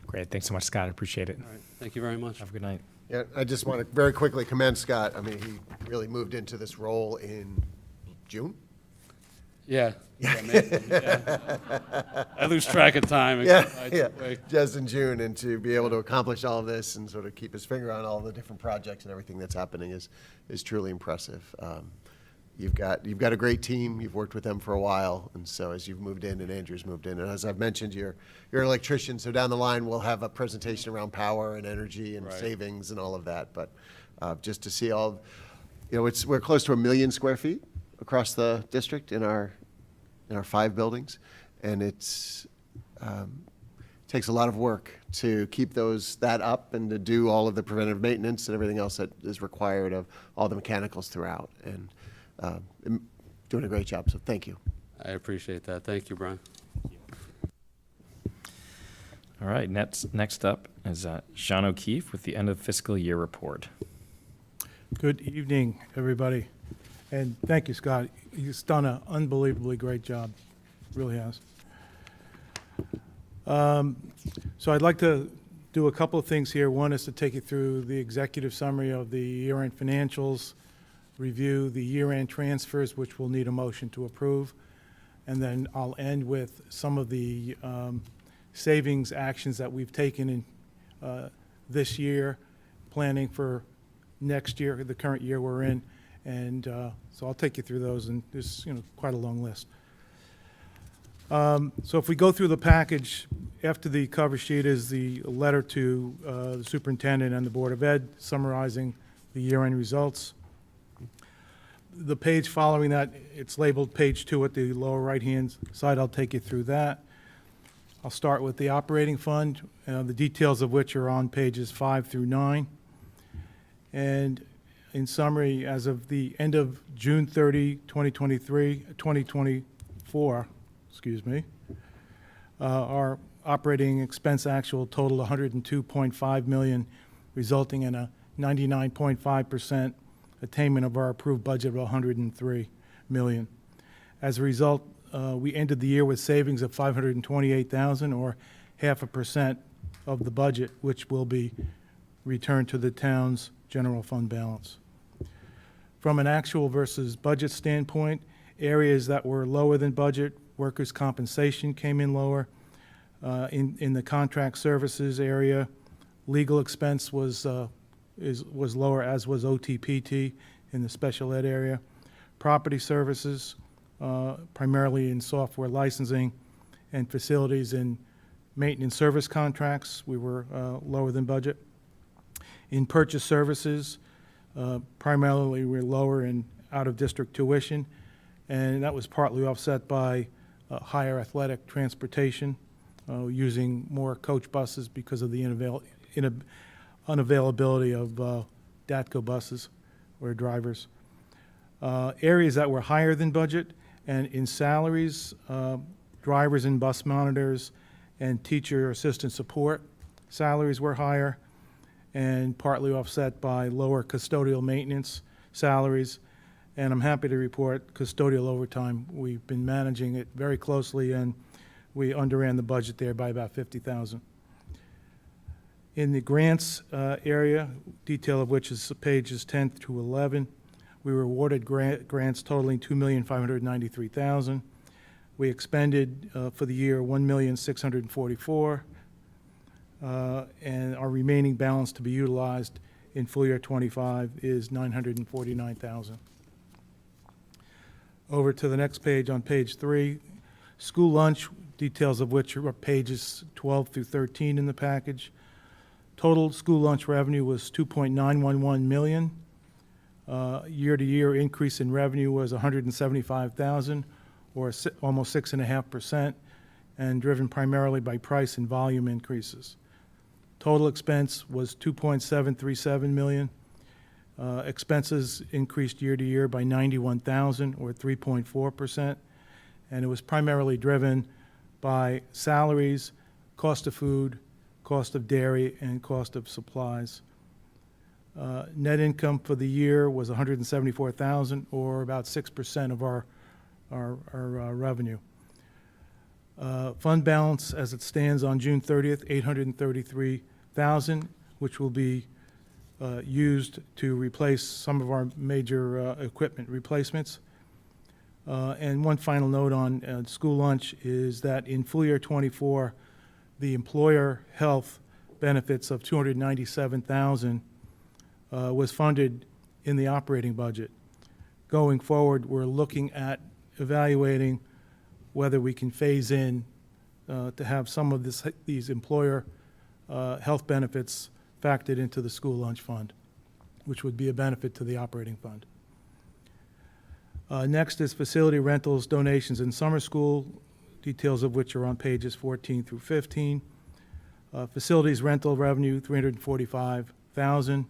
Great. Thanks so much, Scott. I appreciate it. All right. Thank you very much. Have a good night. Yeah, I just want to very quickly commend Scott. I mean, he really moved into this role in June. Yeah. Yeah, maybe, yeah. I lose track of time. It Yeah, goes by yeah, too quick. just in June, and to be able to accomplish all of this and sort of keep his finger on all the different projects and everything that's happening is truly impressive. You've got a great team. You've worked with them for a while, and so as you've moved in and Andrew's moved in, and as I've mentioned, you're an electrician, so down the line we'll have a presentation around power and energy and Right. savings and all of that. But just to see all, we're close to 1 million square feet across the district in our 5 buildings, and it's takes a lot of work to keep that up and to do all of the preventive maintenance and everything else that is required of all the mechanicals throughout, and doing a great job, so thank you. I appreciate that. Thank you, Brian. All right, next up is Sean O'Keefe with the end of fiscal year report. Good evening, everybody. And thank you, Scott. He's done an unbelievably great job. Really has. So I'd like to do a couple of things here. One is to take you through the executive summary of the year-end financials, review the year-end transfers, which we'll need a motion to approve. And then I'll end with some of the savings actions that we've taken in this year, planning for next year, the current year we're in. And so I'll take you through those, and there's quite a long list. So if we go through the package, after the cover sheet is the letter to the superintendent and the Board of Ed summarizing the year-end results. The page following that, it's labeled page 2 at the lower right-hand side. I'll take you through that. I'll start with the operating fund, the details of which are on pages 5 through 9. And in summary, as of the end of June 30, 2024, our operating expense actual total $102.5 million, resulting in a 99.5% attainment of our approved budget of $103 million. As a result, we ended the year with savings of $528,000, or 0.5% of the budget, which will be returned to the town's general fund balance. From an actual versus budget standpoint, areas that were lower than budget, workers' compensation came in lower. In the contract services area, legal expense was lower, as was OTPT in the special ed area. Property services, primarily in software licensing, and facilities and maintenance service contracts, we were lower than budget. In purchase services, primarily we're lower in out-of-district tuition, and that was partly offset by higher athletic transportation, using more coach buses because of the unavailability of DATCO buses or drivers. Areas that were higher than budget, and in salaries, drivers and bus monitors and teacher assistant support salaries were higher, and partly offset by lower custodial maintenance salaries. And I'm happy to report custodial overtime. We've been managing it very closely, and we underran the budget there by about $50,000. In the grants area, detail of which is pages 10 through 11, we were awarded grants totaling $2,593,000. We expended for the year $1,644,000. And our remaining balance to be utilized in full year 25 is $949,000. Over to the next page, on page 3, school lunch, details of which are pages 12 through 13 in the package. Total school lunch revenue was $2.911 million. Year-to-year increase in revenue was $175,000, or almost 6.5%, and driven primarily by price and volume increases. Total expense was $2.737 million. Expenses increased year-to-year by $91,000, or 3.4%, and it was primarily driven by salaries, cost of food, cost of dairy, and cost of supplies. Net income for the year was $174,000, or about 6% of our revenue. Fund balance as it stands on June 30th, $833,000, which will be used to replace some of our major equipment replacements. And one final note on school lunch is that in full year '24, the employer health benefits of $297,000 was funded in the operating budget. Going forward, we're looking at evaluating whether we can phase in to have some of these employer health benefits factored into the school lunch fund, which would be a benefit to the operating fund. Next is facility rentals, donations in summer school, details of which are on pages 14 through 15. Facilities rental revenue, $345,000.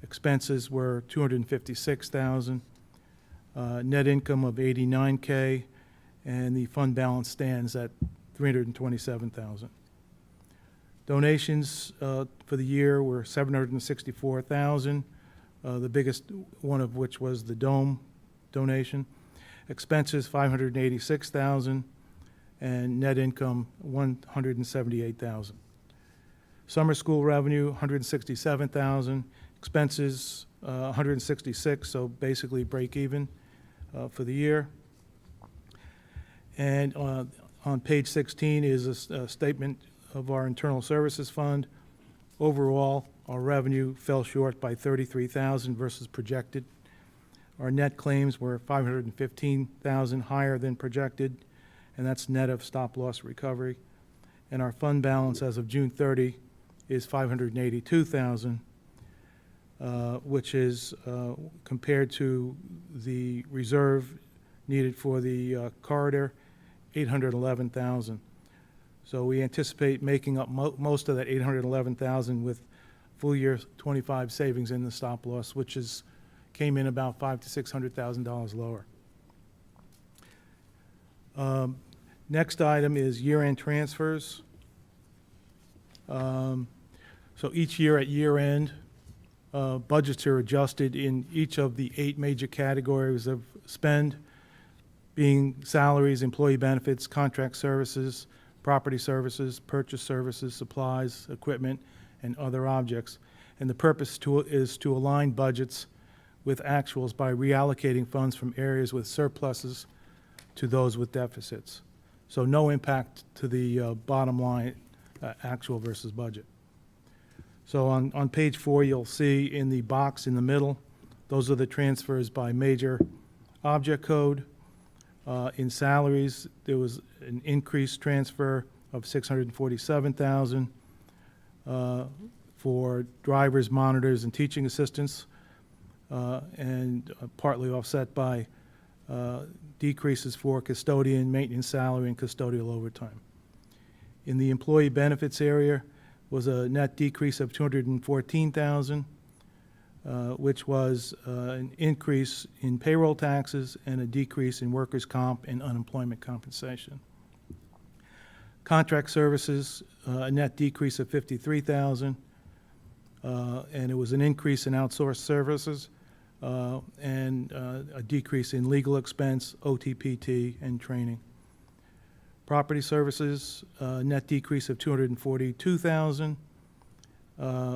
Expenses were $256,000. Net income of $89K, and the fund balance stands at $327,000. Donations for the year were $764,000, the biggest one of which was the dome donation. Expenses $586,000, and net income $178,000. Summer school revenue $167,000, expenses $166,000, so basically break even for the year. And on page 16 is a statement of our internal services fund. Overall, our revenue fell short by $33,000 versus projected. Our net claims were $515,000 higher than projected, and that's net of stop-loss recovery. And our fund balance as of June 30 is $582,000, which is compared to the reserve needed for the corridor, $811,000. So we anticipate making up most of that $811,000 with full year 25 savings in the stop loss, which came in about $500,000 to $600,000 lower. Next item is year-end transfers. So each year at year-end, budgets are adjusted in each of the 8 major categories of spend, being salaries, employee benefits, contract services, property services, purchase services, supplies, equipment, and other objects. And the purpose is to align budgets with actuals by reallocating funds from areas with surpluses to those with deficits. So no impact to the bottom line, actual versus budget. So on page 4, you'll see in the box in the middle, those are the transfers by major object code. In salaries, there was an increased transfer of $647,000 for drivers, monitors, and teaching assistants, and partly offset by decreases for custodian, maintenance salary, and custodial overtime. In the employee benefits area was a net decrease of $214,000, which was an increase in payroll taxes and a decrease in workers' comp and unemployment compensation. Contract services, a net decrease of $53,000, and it was an increase in outsourced services and a decrease in legal expense, OTPT, and training. Property services, net decrease of $242,000,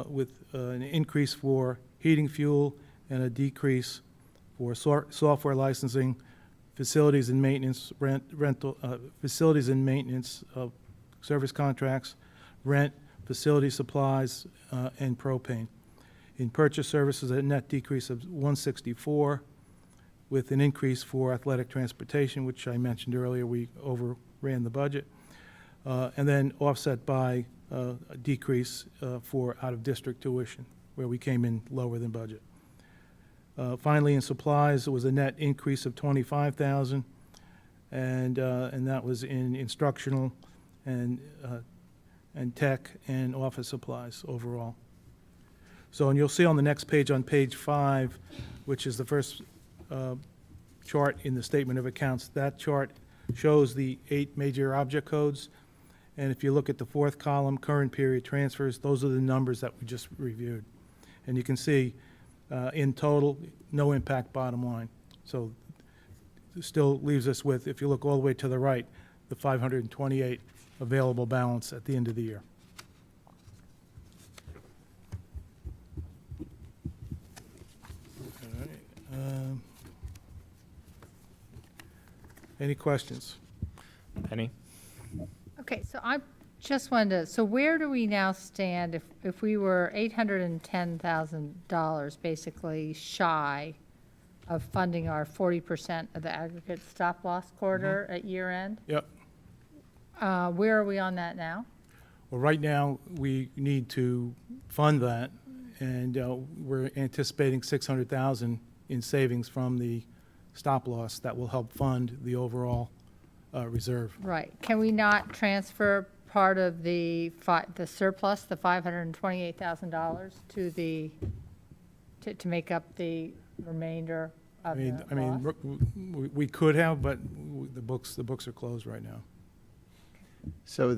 with an increase for heating fuel and a decrease for software licensing, facilities and maintenance, facilities and maintenance of service contracts, rent, facility supplies, and propane. In purchase services, a net decrease of $164,000, with an increase for athletic transportation, which I mentioned earlier, we overran the budget, and then offset by a decrease for out-of-district tuition, where we came in lower than budget. Finally, in supplies, it was a net increase of $25,000, and that was in instructional and tech and office supplies overall. So, and you'll see on the next page, on page 5, which is the first chart in the statement of accounts, that chart shows the 8 major object codes. And if you look at the 4th column, current period transfers, those are the numbers that we just reviewed. And you can see in total, no impact bottom line. So it still leaves us with, if you look all the way to the right, the 528 available balance at the end of the year. All right. Any questions? Penny? Okay, so I just wanted to, so where do we now stand if we were $810,000 basically shy of funding our 40% of the aggregate stop-loss corridor at year end? Yep. Where are we on that now? Well, right now, we need to fund that, and we're anticipating 600,000 in savings from the stop-loss that will help fund the overall reserve. Right. Can we not transfer part of the surplus, the $528,000 to make up the remainder of the loss? We could have, but the books are closed right now. So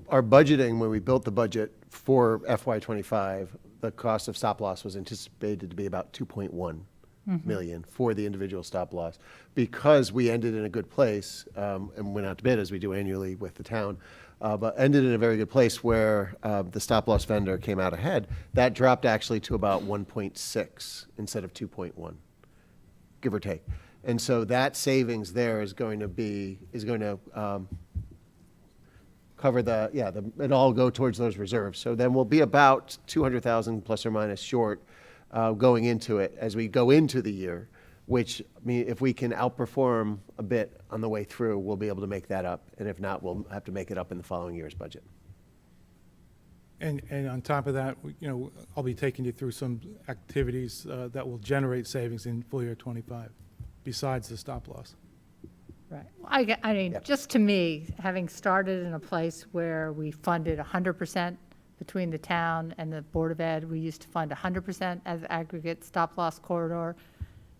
our budgeting, when we built the budget for FY '25, the cost of stop loss was anticipated to be about 2.1 million for the individual stop loss. Because we ended in a good place, and went out to bid as we do annually with the town, but ended in a very good place where the stop loss vendor came out ahead, that dropped actually to about 1.6 instead of 2.1, give or take. And so that savings there is going to cover it all go towards those reserves. So then we'll be about 200,000 plus or minus short going into it as we go into the year, which, I mean, if we can outperform a bit on the way through, we'll be able to make that up. And if not, we'll have to make it up in the following year's budget. And on top of that, I'll be taking you through some activities that will generate savings in full year '25, besides the stop loss. Right. I mean, just to me, having started in a place where we funded 100% between the town and the Board of Ed, we used to fund 100% as aggregate stop-loss corridor,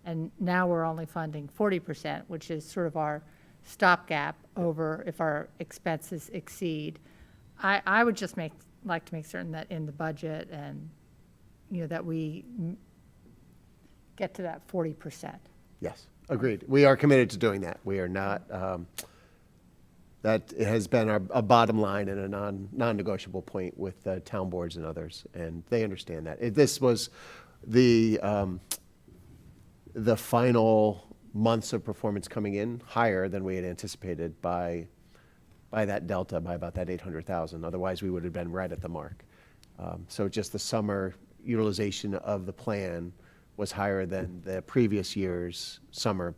and now we're only funding 40%, which is sort of our stopgap over if our expenses exceed. I would just like to make certain that in the budget and, that we get to that 40%. Yes, agreed. We are committed to doing that. We are not, that has been a bottom line and a non-negotiable point with the town boards and others, and they understand that. This was the final months of performance coming in higher than we had anticipated by that delta, by about that 800,000. Otherwise, we would have been right at the mark. So just the summer utilization of the plan was higher than the previous year's summer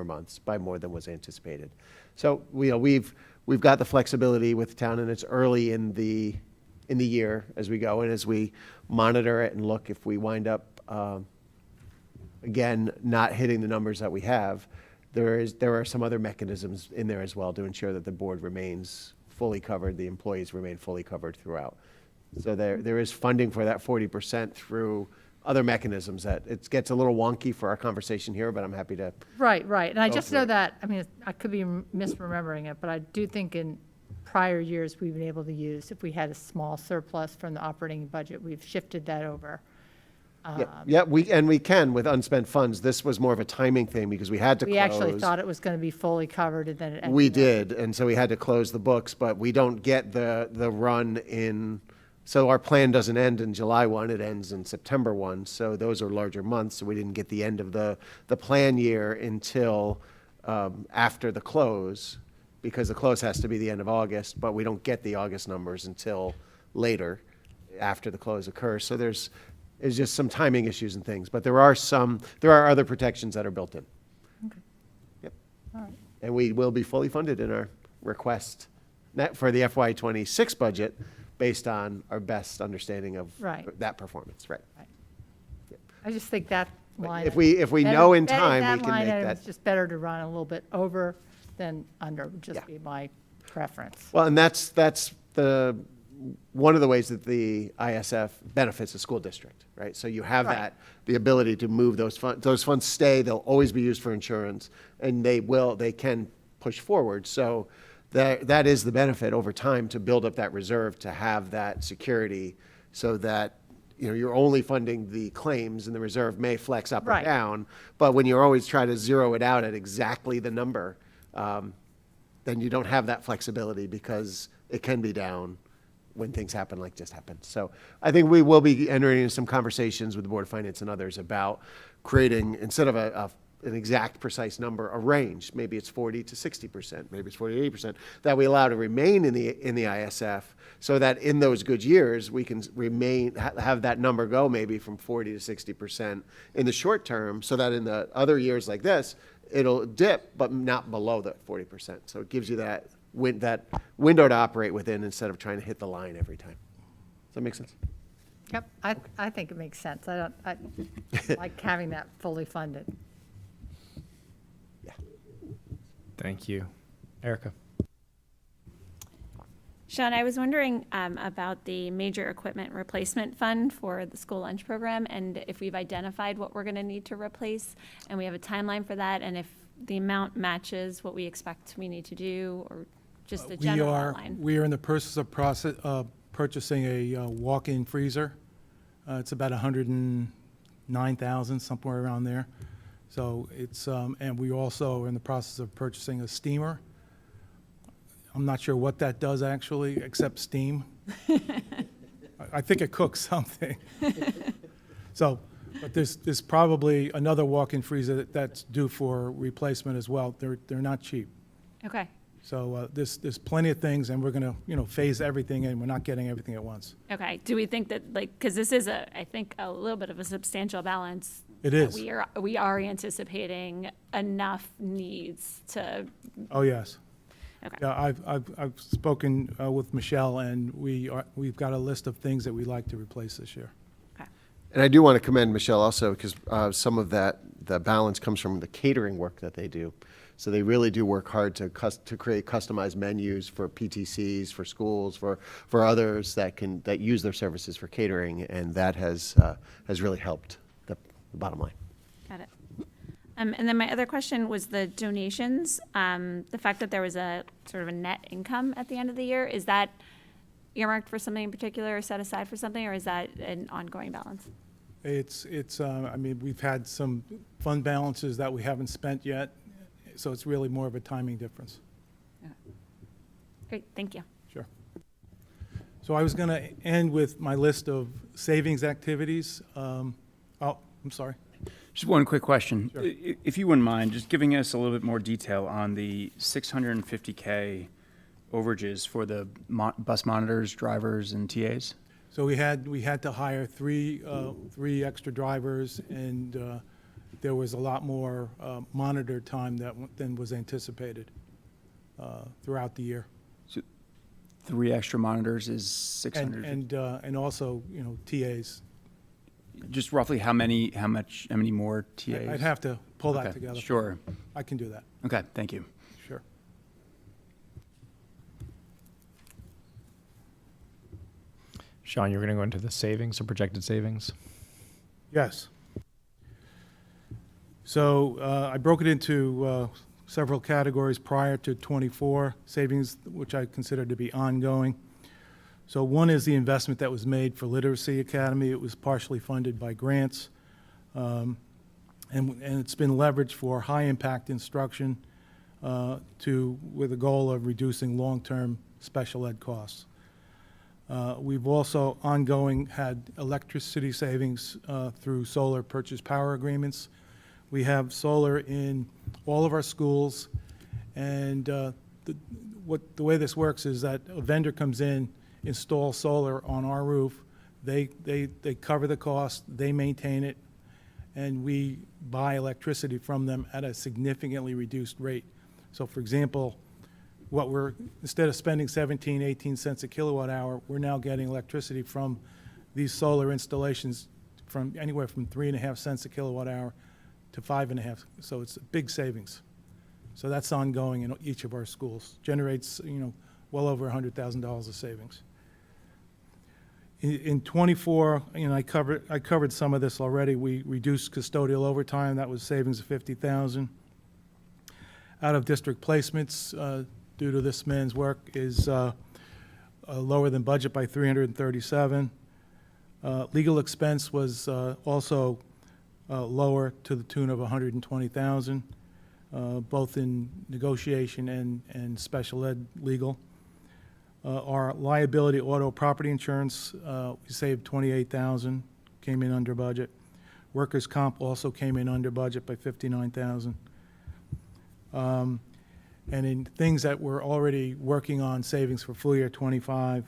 months by more than was anticipated. So we've got the flexibility with the town, and it's early in the year as we go, and as we monitor it and look, if we wind up again not hitting the numbers that we have, there are some other mechanisms in there as well to ensure that the board remains fully covered, the employees remain fully covered throughout. So there is funding for that 40% through other mechanisms. That it gets a little wonky for our conversation here, but I'm happy to. Right. And I go just through know it. that, I mean, I could be misremembering it, but I do think in prior years, we've been able to use, if we had a small surplus from the operating budget, we've shifted that over. Yeah, we can with unspent funds. This was more of a timing thing because we had to close. We actually thought it was going to be fully covered, and then it ended We up- did, and so we had to close the books, but we don't get the run in, so our plan doesn't end in July 1, it ends in September 1, so those are larger months, so we didn't get the end of the plan year until after the close, because the close has to be the end of August, but we don't get the August numbers until later, after the close occurs. So there's just some timing issues and things, but there are other protections that are built in. Okay. Yep. All right. And we will be fully funded in our request for the FY '26 budget based on our best understanding of Right. that performance, right? I just think that line. If we better- know in better- time, that we can line make item that. is just better to run a little bit over than under, would just Yeah. be my preference. Well, and that's one of the ways that the ISF benefits the school district, right? So you have Right. the ability to move those funds. Those funds stay, they'll always be used for insurance, and they can push forward. So that is the benefit over time, to build up that reserve, to have that security, so that, you're only funding the claims, and the reserve may flex up or Right. down. But when you're always trying to zero it out at exactly the number, then you don't have that flexibility, because it can be down when things happen like just happened. So I think we will be entering into some conversations with the Board of Finance and others about creating, instead of a an exact precise number, a range. Maybe it's 40 to 60%, maybe it's 40 to 80%, that we allow to remain in the ISF, so that in those good years, we can have that number go maybe from 40 to 60% in the short term, so that in the other years like this, it'll dip, but not below the 40%. So it gives you that window to operate within instead of trying to hit the line every time. Does that make sense? Yep, I think it makes sense. I like having that fully funded. Thank you. Erica? Sean, I was wondering about the major equipment replacement fund for the school lunch program, and if we've identified what we're going to need to replace, and we have a timeline for that, and if the amount matches what we expect we need to do, or just a general outline. We are in the process of purchasing a walk-in freezer. It's about $109,000, somewhere around there. So it's, and we also are in the process of purchasing a steamer. I'm not sure what that does actually, except steam. I think it cooks something. So, but there's probably another walk-in freezer that's due for replacement as well. They're not cheap. Okay. So there's plenty of things, and we're going to phase everything in. We're not getting everything at once. Okay. Do we think that, like, because this is I think a little bit of a substantial balance. It is. We are anticipating enough needs to. Oh yes. Okay. Yeah, I've spoken with Michelle, and we've got a list of things that we'd like to replace this year. Okay. And I do want to commend Michelle also, because some of the balance comes from the catering work that they do. So they really do work hard to create customized menus for PTCs, for schools, for others that use their services for catering, and that has really helped the bottom line. Got it. And then my other question was the donations. The fact that there was a sort of a net income at the end of the year, is that earmarked for something in particular or set aside for something, or is that an ongoing balance? It's I mean, we've had some fund balances that we haven't spent yet, so it's really more of a timing difference. Okay. Great, thank you. Sure. So I was going to end with my list of savings activities. I'm sorry. Just one quick question. Sure. If you wouldn't mind, just giving us a little bit more detail on the $650K overages for the bus monitors, drivers, and TAs. So we had to hire three extra drivers, and there was a lot more monitor time than was anticipated throughout the year. So 3 extra monitors is 600. And also TAs. Just roughly how many more TAs? I'd have to pull that Okay, together. sure. I can do that. Okay, thank you. Sure. Sean, you're going to go into the savings or projected savings? Yes. So I broke it into several categories prior to 24 savings, which I consider to be ongoing. So one is the investment that was made for Literacy Academy. It was partially funded by grants, and it's been leveraged for high-impact instruction with a goal of reducing long-term special ed costs. We've also ongoing had electricity savings through solar purchase power agreements. We have solar in all of our schools, and the way this works is that a vendor comes in, install solar on our roof, they cover the cost, they maintain it, and we buy electricity from them at a significantly reduced rate. So for example, instead of spending 17, 18 cents a kilowatt hour, we're now getting electricity from these solar installations from anywhere from 3.5 cents a kilowatt hour to 5.5. So it's a big savings. So that's ongoing in each of our schools. Generates well over $100,000 of savings. In 24, I covered some of this already. We reduced custodial overtime. That was savings of $50,000. Out of district placements, due to this man's work, is lower than budget by $337,000. Legal expense was also lower to the tune of $120,000, both in negotiation and special ed legal. Our liability auto property insurance, we saved $28,000, came in under budget. Workers' comp also came in under budget by $59,000. And in things that we're already working on savings for full year '25,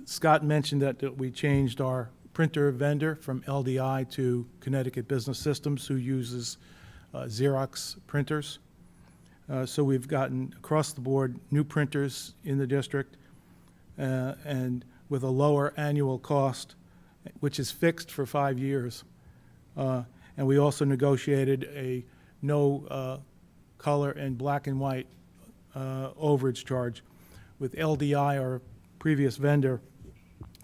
Scott mentioned that we changed our printer vendor from LDI to Connecticut Business Systems, who uses Xerox printers. So we've gotten across the board new printers in the district, and with a lower annual cost, which is fixed for 5 years. And we also negotiated a no color and black and white overage charge. With LDI, our previous vendor,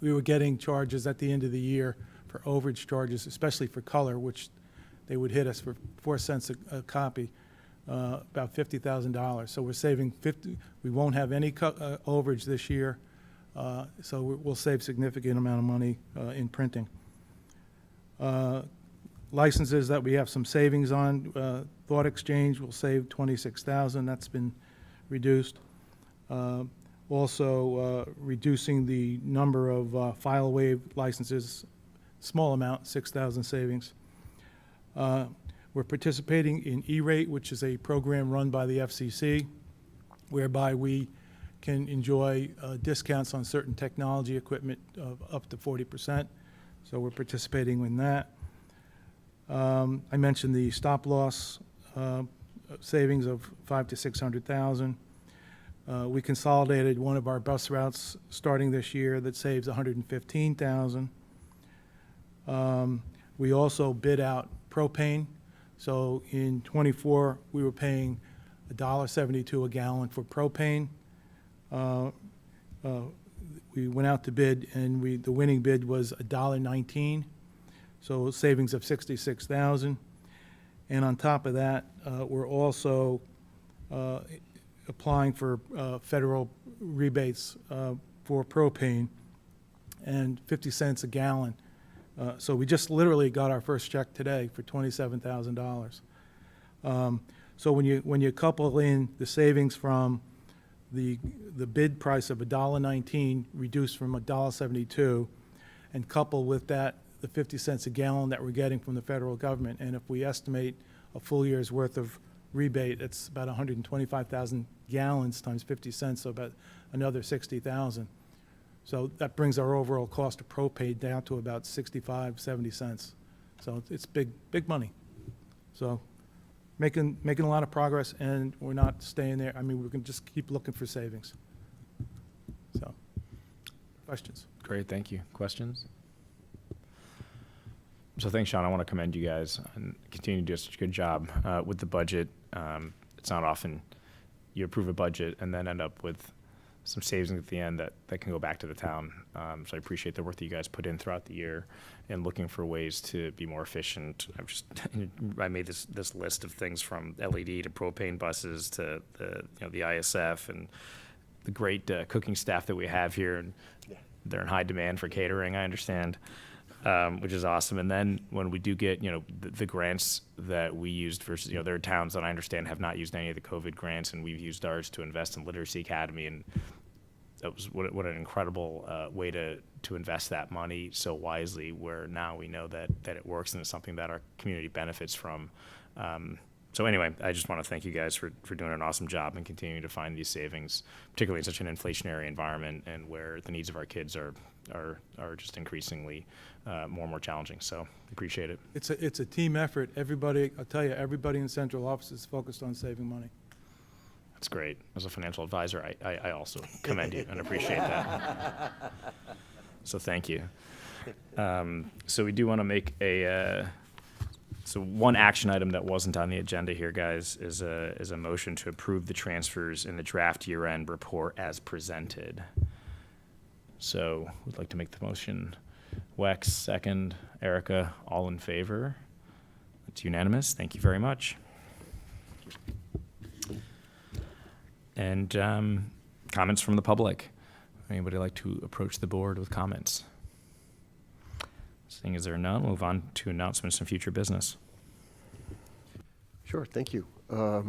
we were getting charges at the end of the year for overage charges, especially for color, which they would hit us for 4 cents a copy, about $50,000. So we're saving 50. We won't have any overage this year, so we'll save significant amount of money in printing. Licenses that we have some savings on, Thought Exchange will save $26,000. That's been reduced. Also, reducing the number of file waive licenses, small amount, 6,000 savings. We're participating in E-Rate, which is a program run by the FCC, whereby we can enjoy discounts on certain technology equipment of up to 40%. So we're participating in that. I mentioned the stop loss savings of $500,000 to $600,000. We consolidated one of our bus routes starting this year that saves $115,000. We also bid out propane. So in '24, we were paying $1.72 a gallon for propane. We went out to bid, and the winning bid was $1.19, so savings of $66,000. And on top of that, we're also applying for federal rebates for propane, and 50 cents a gallon. So we just literally got our first check today for $27,000. So when you couple in the savings from the bid price of $1.19 reduced from $1.72, and couple with that the 50 cents a gallon that we're getting from the federal government, and if we estimate a full year's worth of rebate, it's about 125,000 gallons times 50 cents, so about another 60,000. So that brings our overall cost of propane down to about 65, 70 cents. So it's big money. So making a lot of progress, and we're not staying there. I mean, we can just keep looking for savings. So, questions? Great, thank you. Questions? So thanks, Sean. I want to commend you guys and continue to do such a good job with the budget. It's not often you approve a budget and then end up with some savings at the end that can go back to the town. So I appreciate the work that you guys put in throughout the year and looking for ways to be more efficient. I made this list of things from LED to propane buses to the ISF and the great cooking staff that we have here. And they're in high demand for catering, I understand, which is awesome. And then when we do get, the grants that we used versus, there are towns that I understand have not used any of the COVID grants, and we've used ours to invest in Literacy Academy, and that was what an incredible way to invest that money so wisely, where now we know that it works and it's something that our community benefits from. So anyway, I just want to thank you guys for doing an awesome job and continuing to find these savings, particularly in such an inflationary environment and where the needs of our kids are just increasingly more and more challenging. So appreciate it. It's a team effort. Everybody, I'll tell you, everybody in central office is focused on saving money. That's great. As a financial advisor, I also commend you and appreciate that. So thank you. So we do want to make so one action item that wasn't on the agenda here, guys, is a motion to approve the transfers in the draft year-end report as presented. So we'd like to make the motion. Wex, second. Erica, all in favor? It's unanimous. Thank you very much. And comments from the public. Anybody like to approach the board with comments? Seeing as there are none, we'll move on to announcements and future business. Sure, thank you. A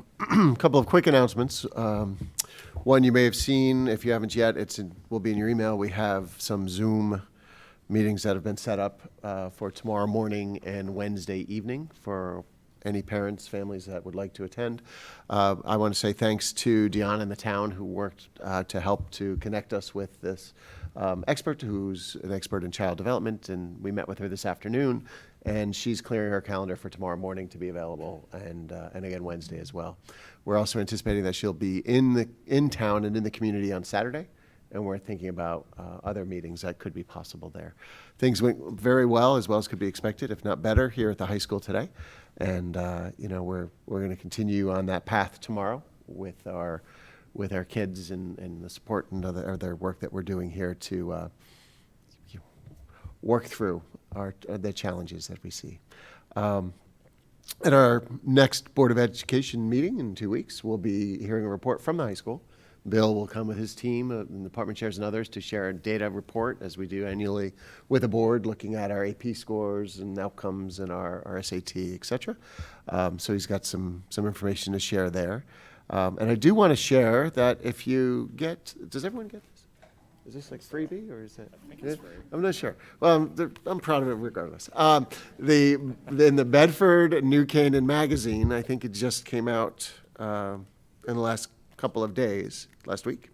couple of quick announcements. One you may have seen, if you haven't yet, will be in your email. We have some Zoom meetings that have been set up for tomorrow morning and Wednesday evening for any parents, families that would like to attend. I want to say thanks to Deanna and the town who worked to help to connect us with this expert who's an expert in child development, and we met with her this afternoon, and she's clearing her calendar for tomorrow morning to be available, and again Wednesday as well. We're also anticipating that she'll be in town and in the community on Saturday, and we're thinking about other meetings that could be possible there. Things went very well as could be expected, if not better, here at the high school today. And we're going to continue on that path tomorrow with our kids and the support and other work that we're doing here to work through the challenges that we see. At our next Board of Education meeting in 2 weeks, we'll be hearing a report from the high school. Bill will come with his team, and department chairs and others, to share a data report, as we do annually with the board, looking at our AP scores and outcomes and our SAT, et cetera. So he's got some information to share there. And I do want to share that if you does everyone get this? Is this like freebie, or is it? I think it's free. I'm not sure. Well, I'm proud of it regardless. In the Bedford New Canaan magazine, I think it just came out in the last couple of days, last week.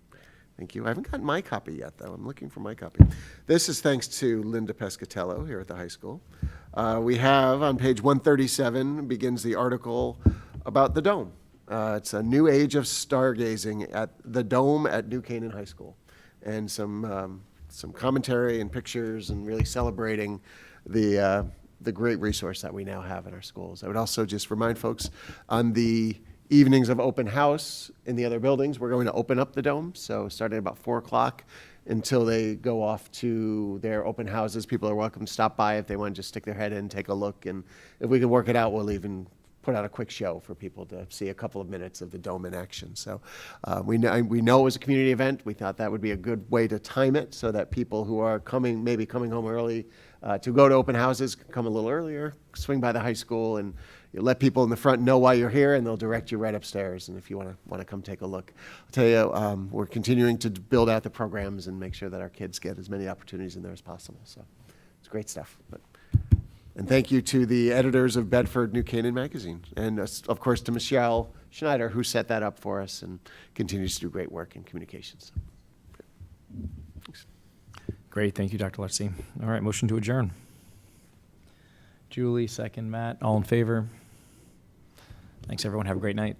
Thank you. I haven't gotten my copy yet, though. I'm looking for my copy. This is thanks to Linda Pescatello here at the high school. We have on page 137 begins the article about the dome. It's a new age of stargazing at the dome at New Canaan High School, and some commentary and pictures, and really celebrating the great resource that we now have in our schools. I would also just remind folks on the evenings of open house in the other buildings, we're going to open up the dome. So starting about 4 o'clock until they go off to their open houses, people are welcome to stop by if they want to just stick their head in, take a look. And if we can work it out, we'll even put out a quick show for people to see a couple of minutes of the dome in action. So we know it was a community event. We thought that would be a good way to time it so that people who are maybe coming home early to go to open houses can come a little earlier, swing by the high school, and you let people in the front know why you're here, and they'll direct you right upstairs. And if you want to come take a look, I'll tell you, we're continuing to build out the programs and make sure that our kids get as many opportunities in there as possible. So it's great stuff. And thank you to the editors of Bedford New Canaan magazine, and of course to Michelle Schneider, who set that up for us and continues to do great work in communications. Thanks. Great, thank you, Dr. Lutzy. All right, motion to adjourn. Julie, second. Matt, all in favor? Thanks, everyone. Have a great night.